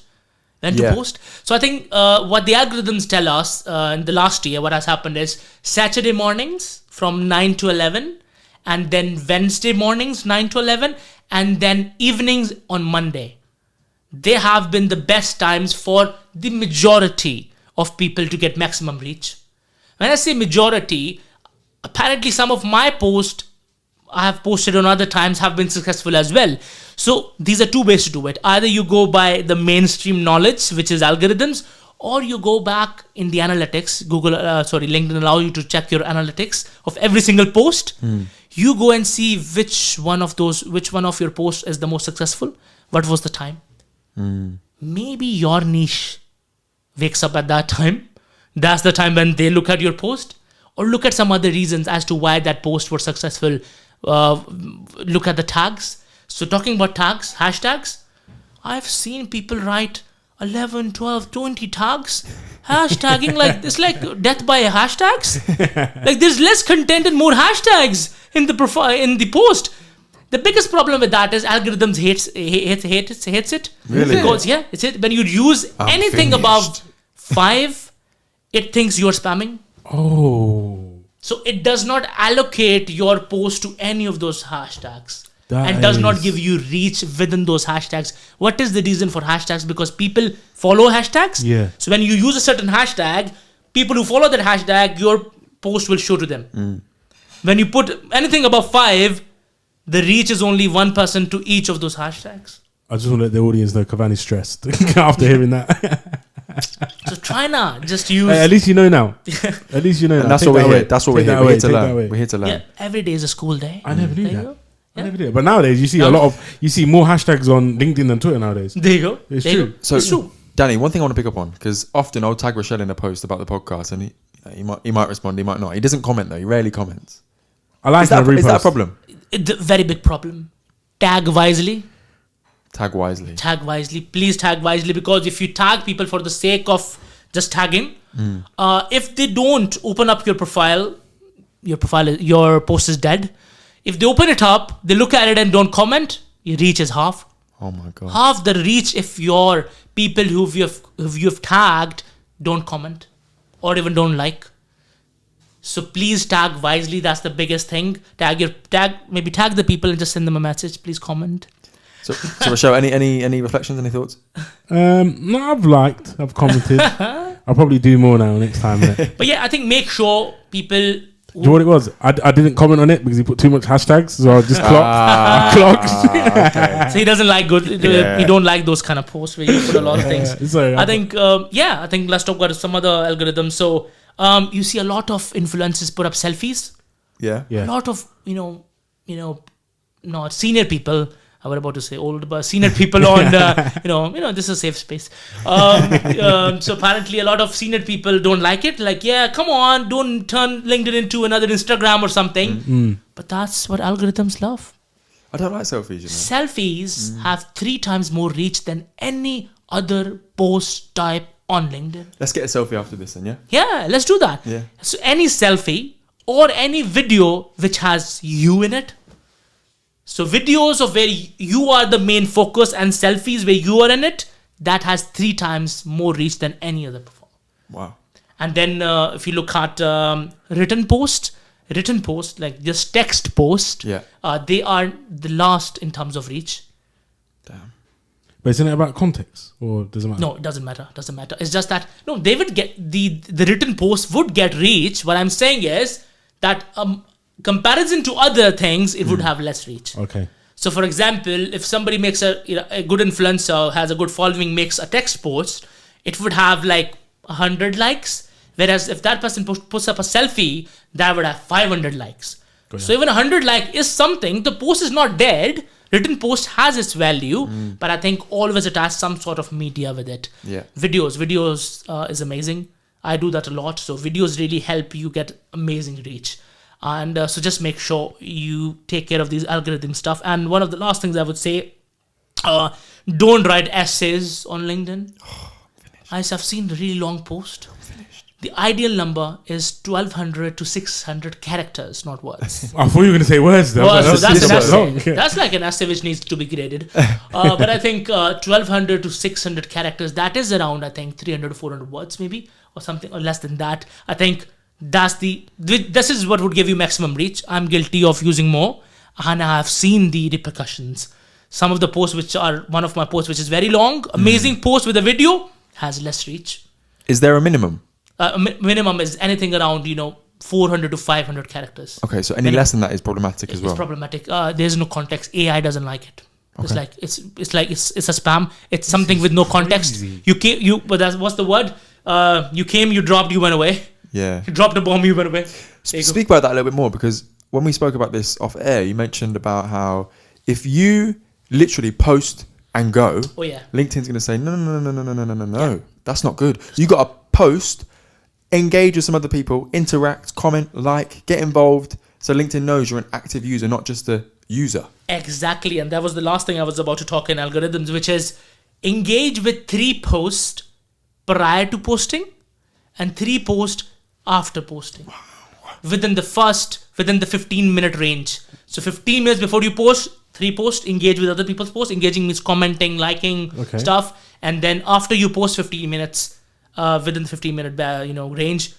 when to post. So I think what the algorithms tell us in the last year, what has happened is Saturday mornings from 9 to 11, and then Wednesday mornings 9 to 11, and then evenings on Monday. They have been the best times for the majority of people to get maximum reach. When I say majority, apparently some of my posts I have posted on other times have been successful as well. So these are two ways to do it. Either you go by the mainstream knowledge, which is algorithms, or you go back in the analytics. LinkedIn allows you to check your analytics of every single post. You go and see which one of your posts is the most successful. What was the time? Maybe your niche wakes up at that time. That's the time when they look at your post, or look at some other reasons as to why that post was successful. Look at the tags. So talking about tags, hashtags, I've seen people write 11, 12, 20 tags, hashtagging like it's like death by hashtags. Like there's less content and more hashtags in the profile, in the post. The biggest problem with that is algorithms hates it. Really? Because it's it. When you use anything above 5, it thinks you're spamming. Oh. So it does not allocate your post to any of those hashtags. And does not give you reach within those hashtags. What is the reason for hashtags? Because people follow hashtags. Yeah. So when you use a certain hashtag, people who follow that hashtag, your post will show to them. When you put anything above 5, the reach is only 1% to each of those hashtags. I just want to let the audience know Cavani's stressed after hearing that. So try not just use. Hey, at least you know now. At least you know. And now. that's Take what we're away. here. That's what we're Take here. that We're away. here to Take that learn. away. We're here to learn. Yeah, every day is a school day. I never knew There you that. go. I never did. But nowadays you see a lot of more hashtags on LinkedIn than Twitter nowadays. There you go. It's There you true. go. So, It's true. Danny, one thing I want to pick up on, because often I'll tag Rochelle in a post about the podcast, and he might respond, he might not. He doesn't comment though. He rarely comments. I like Is that repost. a problem? It's a very big problem. Tag wisely. Tag wisely. Tag wisely. Please tag wisely, because if you tag people for the sake of just tagging, if they don't open up your post is dead. If they open it up, they look at it and don't comment, your reach is half. Oh my god. Half the reach if your people who you've tagged don't comment or even don't like. So please tag wisely. That's the biggest thing. Tag the people and just send them a message. Please comment. So Rochelle, any reflections, any thoughts? No, I've commented. I'll probably do more now next time. Innit? But yeah, I think make sure people. Do you know what it was? I didn't comment on it because he put too much hashtags, so I just clocked. Okay. So he doesn't like Yeah. he don't like those kind of posts where you put a lot of things. Sorry, I think let's talk about some other algorithms. So you see a lot of influencers put up selfies. Yeah. Yeah. A lot of not senior people. I was about to say old, but senior people on this is a safe space. So apparently a lot of senior people don't like it. Like, yeah, come on, don't turn LinkedIn into another Instagram or something. But that's what algorithms love. I don't like selfies, you know. Selfies have 3 times more reach than any other post type on LinkedIn. Let's get a selfie after this then, yeah? Yeah, let's do that. Yeah. So any selfie or any video which has you in it. So videos of where you are the main focus and selfies where you are in it, that has 3 times more reach than any other performer. Wow. And then if you look at written post, like just text post, they are the last in terms of reach. Damn. But isn't it about context, or does it matter? No, it doesn't matter. It's just that they would get the written post would get reach. What I'm saying is that comparison to other things, it would have less reach. Okay. So, for example, if somebody makes a good influencer, has a good following, makes a text post, it would have like 100 likes. Whereas if that person puts up a selfie, that would have 500 likes. So even 100 like is something. The post is not dead. Written post has its value, but I think always it has some sort of media with it. Yeah. Videos is amazing. I do that a lot. So videos really help you get amazing reach. And so just make sure you take care of these algorithm stuff. And one of the last things I would say, don't write essays on LinkedIn. I've seen really long posts. the ideal number is 1200 to 600 characters, not words. I thought you were going to say words though. Well, but so that's an that's essay. long. Yeah. That's like an essay which needs to be graded. But I think 1200 to 600 characters, that is around, I think, 300 to 400 words maybe, or something, or less than that. I think this is what would give you maximum reach. I'm guilty of using more, and I have seen the repercussions. Some of the posts one of my posts which is very long, amazing post with a video, has less reach. Is there a minimum? Minimum is anything around 400 to 500 characters. Okay, so any less than that is problematic as well. It's problematic. There's no context. AI doesn't like it. Okay. It's a spam. It's something with no context. crazy. But what's the word? You came, you dropped, you went away. Yeah. You dropped a bomb, you went away. There you go. Speak about that a little bit more, because when we spoke about this off air, you mentioned about how if you literally post and go, Oh yeah. LinkedIn's going to say, no. That's not good. You got to post, engage with some other people, interact, comment, like, get involved. So LinkedIn knows you're an active user, not just a user. Exactly. And that was the last thing I was about to talk in algorithms, which is engage with 3 posts prior to posting and 3 posts after posting. Within the 15-minute range. So 15 minutes before you post, 3 posts, engage with other people's posts. Engaging means commenting, liking stuff. And then after you post 15 minutes, within the 15-minute range,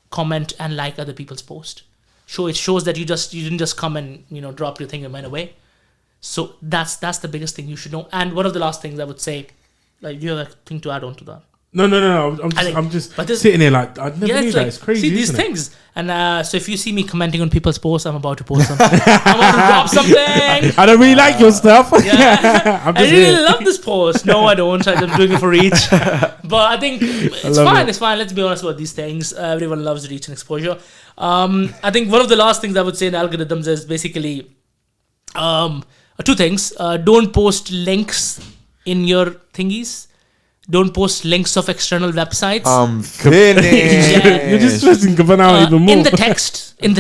comment and like other people's post. It shows that you didn't just come and drop your thing and went away. So that's the biggest thing you should know. And one of the last things I would say, like, do you have a thing to add on to that? No. I'm just sitting here like, I'd never knew that. It's crazy. See these isn't it? things. And so if you see me commenting on people's posts, I'm about to post something. I'm about to drop something. I don't really like your stuff. Yeah. I'm I just really here. love this post. No, I don't. I'm doing it for reach. But I think it's love fine. it. It's fine. Let's be honest about these things. Everyone loves reach and exposure. I think one of the last things I would say in algorithms is basically 2 things. Don't post links in your thingies. Don't post links of external websites. I'm finished. Yeah. You're just stressing Gavan out even more. In the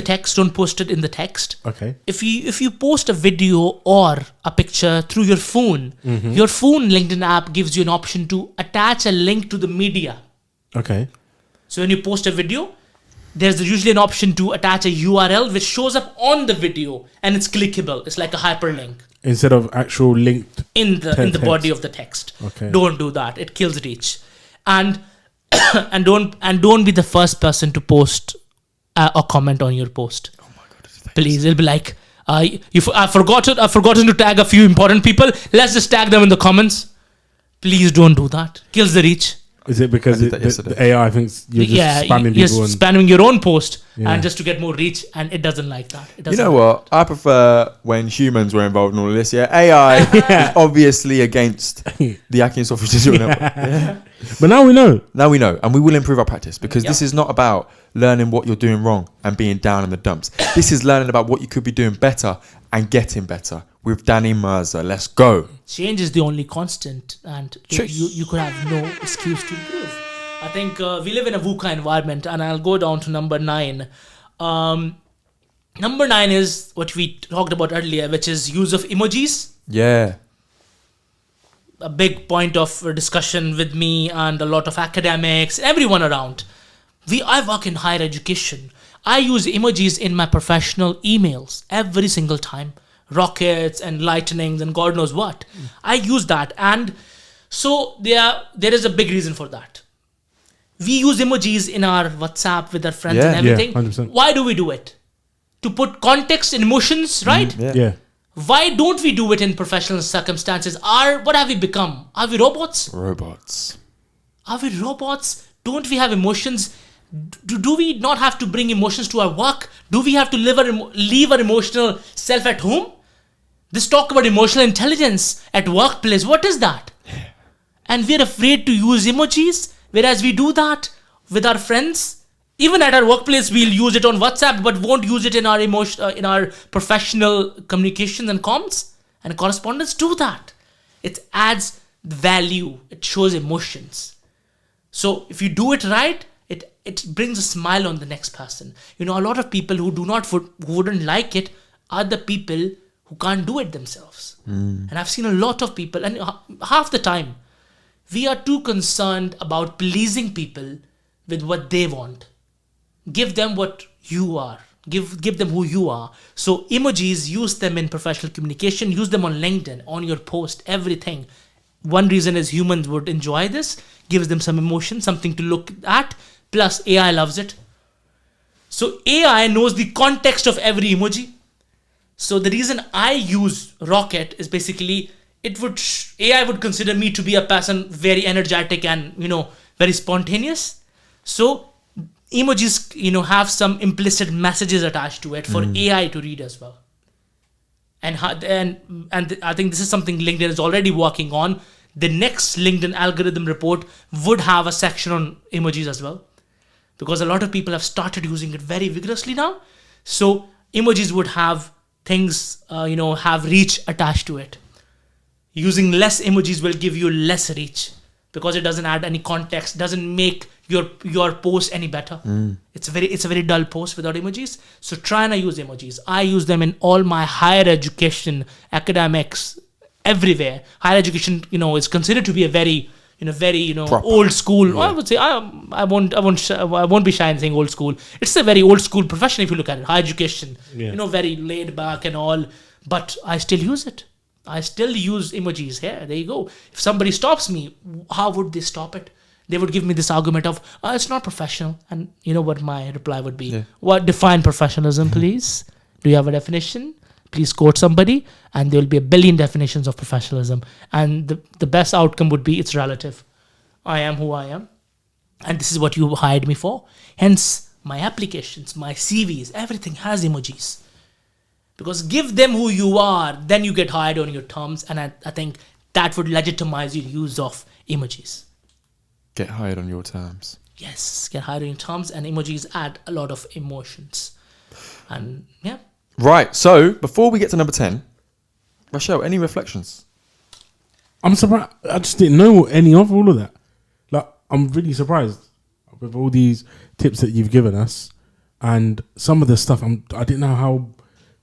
text, don't post it in the text. Okay. If you post a video or a picture through your phone, your phone LinkedIn app gives you an option to attach a link to the media. Okay. So when you post a video, there's usually an option to attach a URL which shows up on the video and it's clickable. It's like a hyperlink Instead of actual linked. in the text. body of the text. Okay. Don't do that. It kills reach. And and don't be the first person to post or comment on your post. Oh my God. Please, it'll be like, I've forgotten to tag a few important people. Let's just tag them in the comments. Please don't do that. Kills the reach. Is it because I did that yesterday. the AI thinks you're just spamming you're people? spamming your own post Yeah. and just to get more reach, and it doesn't like that. It You doesn't know what? I prefer when humans were involved in all of this. Yeah, AI is obviously against the akhi&saltfish digital network. Yeah. But now we know. Now we know, and we will improve our practice, because this Yep. is not about learning what you're doing wrong and being down in the dumps. This is learning about what you could be doing better and getting better. With Danny Mirza, let's go. Change is the only constant, and Cheers. you could have no excuse to improve. I think we live in a VUCA environment, and I'll go down to number 9. Number 9 is what we talked about earlier, which is use of emojis. Yeah. A big point of discussion with me and a lot of academics, everyone around. I work in higher education. I use emojis in my professional emails every single time. Rockets and lightnings and God knows what. I use that, and so there is a big reason for that. We use emojis in our WhatsApp with our friends Yeah. and everything. 100%. Why do we do it? To put context and emotions, right? Yeah. Why don't we do it in professional circumstances? What have we become? Are we robots? Robots. Are we robots? Don't we have emotions? Do we not have to bring emotions to our work? Do we have to leave our emotional self at home? This talk about emotional intelligence at workplace, what is that? And we're afraid to use emojis, whereas we do that with our friends. Even at our workplace, we'll use it on WhatsApp, but won't use it in our professional communications and comms and correspondence. Do that. It adds value. It shows emotions. So if you do it right, it brings a smile on the next person. A lot of people who wouldn't like it are the people who can't do it themselves. And I've seen a lot of people, and half the time, we are too concerned about pleasing people with what they want. Give them what you are. Give them who you are. So emojis, use them in professional communication. Use them on LinkedIn, on your post, everything. One reason is humans would enjoy this. Gives them some emotion, something to look at. Plus AI loves it. So AI knows the context of every emoji. So the reason I use Rocket is basically AI would consider me to be a person very energetic and very spontaneous. So emojis have some implicit messages attached to it for AI to read as well. And I think this is something LinkedIn is already working on. The next LinkedIn algorithm report would have a section on emojis as well, because a lot of people have started using it very vigorously now. So emojis would have things, have reach attached to it. Using less emojis will give you less reach because it doesn't add any context, doesn't make your post any better. It's a very dull post without emojis. So try and use emojis. I use them in all my higher education, academics, everywhere. Higher education, is considered to be a very Proper. old school. Yeah. I would say I won't be shy in saying old school. It's a very old school profession if you look at it. Higher education, very laid back and all. But I still use it. I still use emojis here. There you go. If somebody stops me, how would they stop it? They would give me this argument of, it's not professional. And you know what my reply would be? Yeah. What define professionalism, please? Do you have a definition? Please quote somebody, and there will be a billion definitions of professionalism. And the best outcome would be it's relative. I am who I am, and this is what you hired me for. Hence, my applications, my CVs, everything has emojis. Because give them who you are, then you get hired on your terms, and I think that would legitimize your use of emojis. Get hired on your terms. Yes, get hired on your terms, and emojis add a lot of emotions. And yeah. Right, so before we get to number 10, Rachel, any reflections? I'm surprised. I just didn't know any of all of that. Like, I'm really surprised with all these tips that you've given us, and some of the stuff. I didn't know how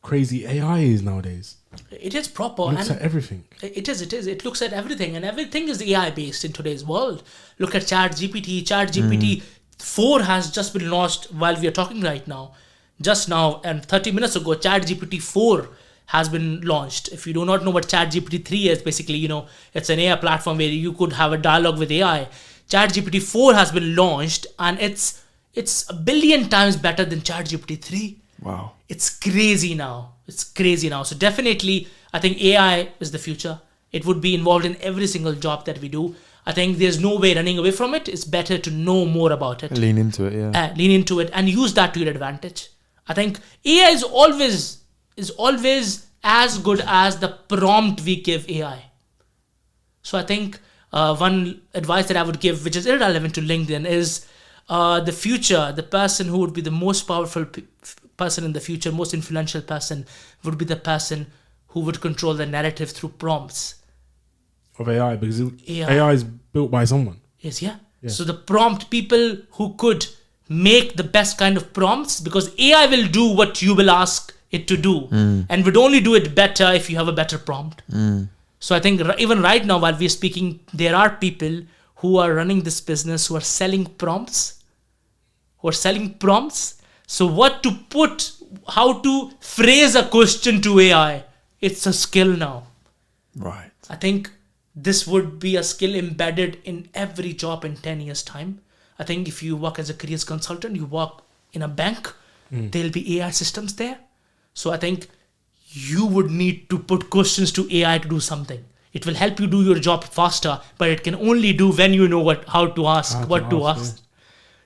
crazy AI is nowadays. It is proper. It looks at everything. It is. It looks at everything, and everything is AI based in today's world. Look at ChatGPT. ChatGPT 4 has just been launched while we are talking right now. Just now, and 30 minutes ago, ChatGPT 4 has been launched. If you do not know what ChatGPT 3 is, basically, it's an AI platform where you could have a dialogue with AI. ChatGPT 4 has been launched, and it's a billion times better than ChatGPT 3. Wow. It's crazy now. So definitely, I think AI is the future. It would be involved in every single job that we do. I think there's no way running away from it. It's better to know more about it. Lean into it, yeah. Lean into it and use that to your advantage. I think AI is always as good as the prompt we give AI. So I think one advice that I would give, which is irrelevant to LinkedIn, is the future, the person who would be the most powerful person in the future, most influential person, would be the person who would control the narrative through prompts. Of AI, because AI is built by someone. Yes, yeah. So the prompt people who could make the best kind of prompts, because AI will do what you will ask it to do, and would only do it better if you have a better prompt. So I think even right now while we're speaking, there are people who are running this business who are selling prompts. So what to put, how to phrase a question to AI, it's a skill now. Right. I think this would be a skill embedded in every job in 10 years' time. I think if you work as a careers consultant, you work in a bank, there'll be AI systems there. So I think you would need to put questions to AI to do something. It will help you do your job faster, but it can only do when you know how to ask. Yeah.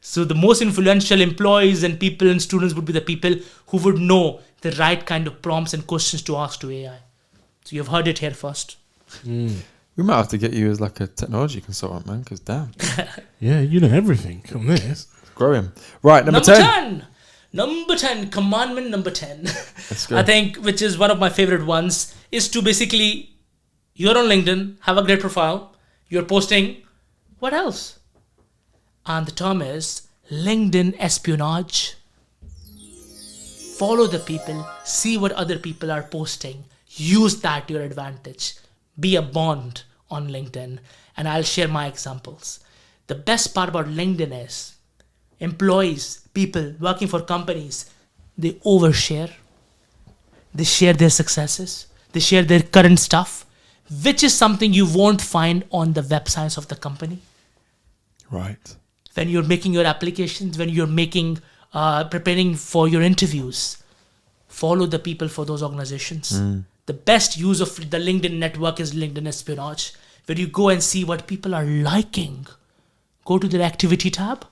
So the most influential employees and people and students would be the people who would know the right kind of prompts and questions to ask to AI. So you've heard it here first. We might have to get you as like a technology consultant, man, because damn. Yeah, you know everything on this. Grow him. Right, number 10. Number 10, commandment number 10. Let's go. I think, which is one of my favorite ones, is to basically, you're on LinkedIn, have a great profile, you're posting, what else? And the term is LinkedIn espionage. Follow the people, see what other people are posting, use that to your advantage. Be a bond on LinkedIn, and I'll share my examples. The best part about LinkedIn is employees, people working for companies, they overshare. They share their successes. They share their current stuff, which is something you won't find on the websites of the company. Right. When you're making your applications, when you're preparing for your interviews, follow the people for those organizations. The best use of the LinkedIn network is LinkedIn espionage, where you go and see what people are liking. Go to their activity tab.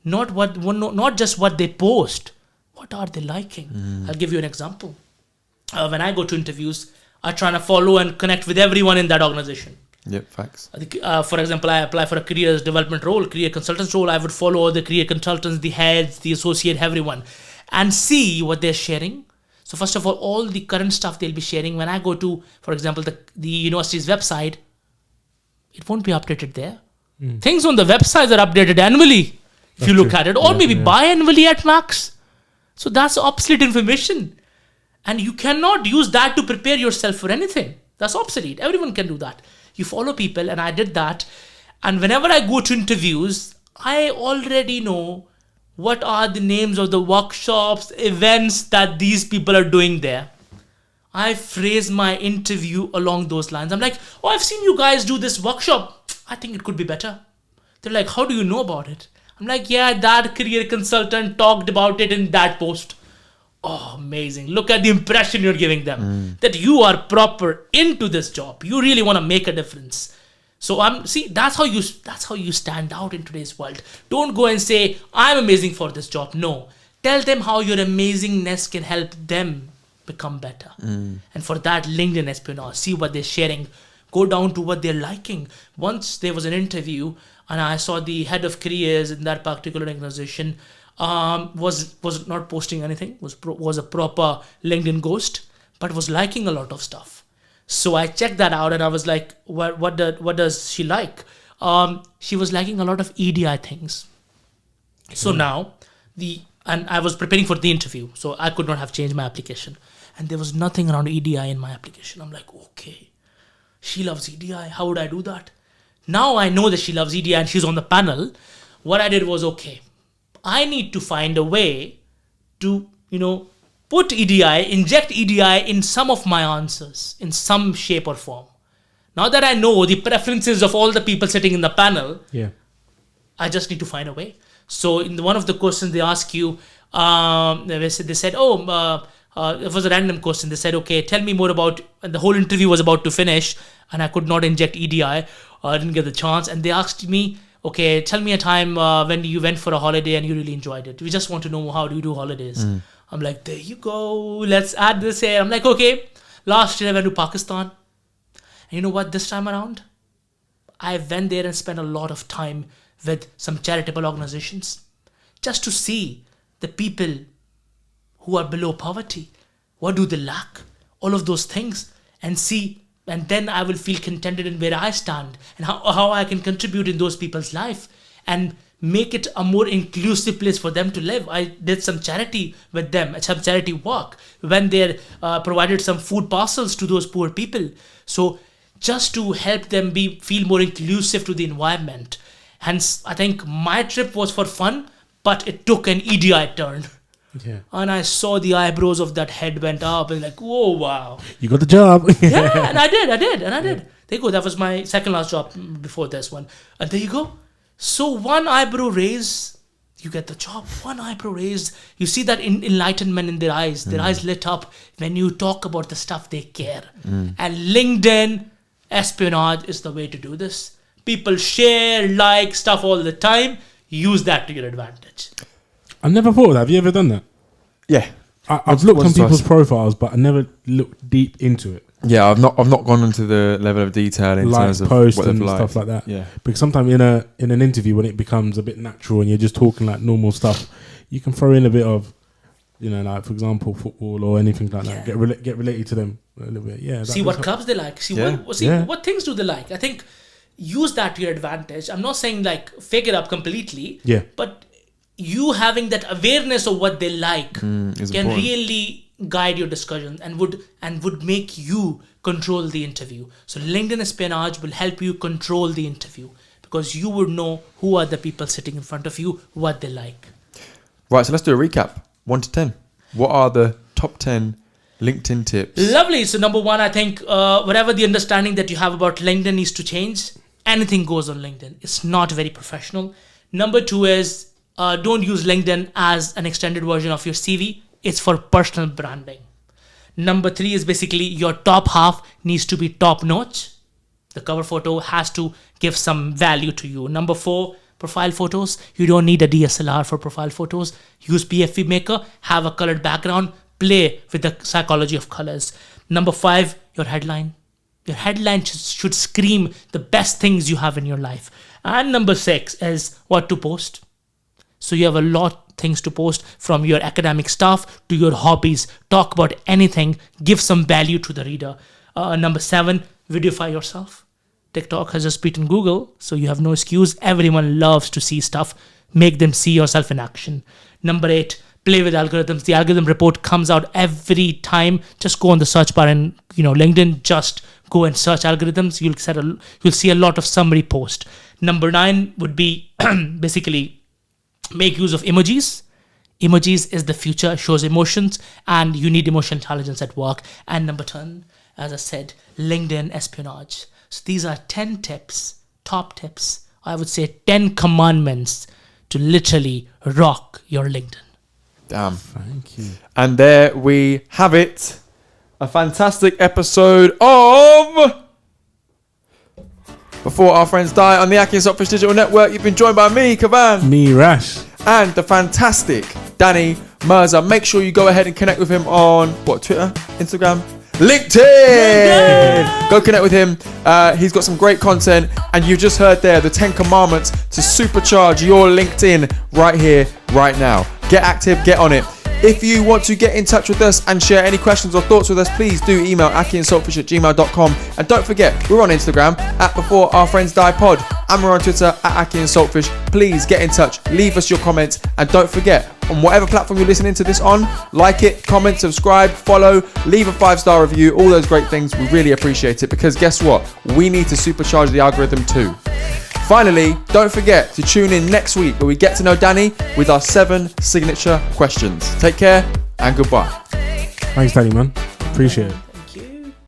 Not just what they post. What are they liking? I'll give you an example. When I go to interviews, I try to follow and connect with everyone in that organization. Yep, facts. For example, I apply for a career development role, career consultant role. I would follow all the career consultants, the heads, the associate, everyone, and see what they're sharing. So first of all the current stuff they'll be sharing. When I go to, for example, the university's website, it won't be updated there. Things on the websites are updated annually, if you look at it, or maybe biannually at max. So that's obsolete information. And you cannot use that to prepare yourself for anything. That's obsolete. Everyone can do that. You follow people, and I did that. And whenever I go to interviews, I already know what are the names of the workshops, events that these people are doing there. I phrase my interview along those lines. I'm like, oh, I've seen you guys do this workshop. I think it could be better. They're like, how do you know about it? I'm like, yeah, that career consultant talked about it in that post. Oh, amazing. Look at the impression you're giving them. That you are proper into this job. You really want to make a difference. So that's how you stand out in today's world. Don't go and say, I'm amazing for this job. No. Tell them how your amazingness can help them become better. And for that, LinkedIn espionage. See what they're sharing. Go down to what they're liking. Once there was an interview and I saw the head of careers in that particular organization was not posting anything, was a proper LinkedIn ghost, but was liking a lot of stuff. So I checked that out and I was like, what does she like? She was liking a lot of EDI things. So now and I was preparing for the interview, so I could not have changed my application. And there was nothing around EDI in my application. I'm like, okay, she loves EDI. How would I do that? Now I know that she loves EDI and she's on the panel. What I did was, okay, I need to find a way to, put EDI, inject EDI in some of my answers in some shape or form. Now that I know the preferences of all the people sitting in the panel, I just need to find a way. So in one of the questions they ask you, they said, it was a random question. They said, okay, tell me more about, and the whole interview was about to finish and I could not inject EDI. I didn't get the chance. And they asked me, okay, tell me a time when you went for a holiday and you really enjoyed it. We just want to know, how do you do holidays? I'm like, there you go. Let's add this here. I'm like, okay, last year I went to Pakistan. And you know what? This time around, I went there and spent a lot of time with some charitable organizations just to see the people who are below poverty. What do they lack? All of those things. And then I will feel contented in where I stand and how I can contribute in those people's life and make it a more inclusive place for them to live. I did some charity with them, some charity work when they provided some food parcels to those poor people. So just to help them feel more inclusive to the environment. Hence, I think my trip was for fun, but it took an EDI turn. Yeah. And I saw the eyebrows of that head went up and like, whoa, wow. You got the job. Yeah, and I did. There you go. That was my second last job before this one. And there you go. So one eyebrow raise, you get the job. One eyebrow raise. You see that enlightenment in their eyes. Their eyes lit up when you talk about the stuff they care. And LinkedIn espionage is the way to do this. People share, like stuff all the time. Use that to your advantage. I never thought of that. Have you ever done that? Yeah. I've looked on people's profiles, but I never looked deep into it. Yeah, I've not gone into the level of detail in terms of posts what they've and liked. stuff like that. Yeah. Because sometimes in an interview, when it becomes a bit natural and you're just talking like normal stuff, you can throw in a bit of, like for example, football or anything like that. Get related to them a little bit. Yeah. See what clubs they like. What things do they like. I think use that to your advantage. I'm not saying like fake it up completely. Yeah. But you having that awareness of what they like can important. really guide your discussion and would make you control the interview. So LinkedIn espionage will help you control the interview because you would know who are the people sitting in front of you, what they like. Right, so let's do a recap. 1 to 10. What are the top 10 LinkedIn tips? Lovely. So number one, I think whatever the understanding that you have about LinkedIn needs to change. Anything goes on LinkedIn. It's not very professional. Number two is don't use LinkedIn as an extended version of your CV. It's for personal branding. Number three is basically your top half needs to be top notch. The cover photo has to give some value to you. Number four, profile photos. You don't need a DSLR for profile photos. Use PFP Maker. Have a colored background. Play with the psychology of colors. Number five, your headline. Your headline should scream the best things you have in your life. And number six is what to post. So you have a lot things to post, from your academic stuff to your hobbies. Talk about anything. Give some value to the reader. Number seven, videofy yourself. TikTok has just beaten Google, so you have no excuse. Everyone loves to see stuff. Make them see yourself in action. Number eight, play with algorithms. The algorithm report comes out every time. Just go on the search bar and LinkedIn. Just go and search algorithms. You'll see a lot of summary post. Number nine would be basically make use of emojis. Emojis is the future, shows emotions, and you need emotional intelligence at work. And number 10, as I said, LinkedIn espionage. So these are 10 tips, top tips. I would say 10 commandments to literally rock your LinkedIn. Damn. Thank you. And there we have it. A fantastic episode of Before Our Friends Die on the akhi&saltfish Digital Network. You've been joined by me, Kavan. Me, Rash. And the fantastic Danny Mirza. Make sure you go ahead and connect with him on Twitter, Instagram, LinkedIn. Go connect with him. He's got some great content, and you just heard there the 10 commandments to supercharge your LinkedIn right here, right now. Get active, get on it. If you want to get in touch with us and share any questions or thoughts with us, please do email akhi&saltfish@gmail.com. And don't forget, we're on Instagram at Before Our Friends Die Pod, and we're on Twitter at akhi&saltfish. Please get in touch, leave us your comments, and don't forget, on whatever platform you're listening to this on, like it, comment, subscribe, follow, leave a 5-star review, all those great things. We really appreciate it, because guess what? We need to supercharge the algorithm too. Finally, don't forget to tune in next week where we get to know Danny with our 7 signature questions. Take care and goodbye. Thanks, Danny, man. Appreciate it.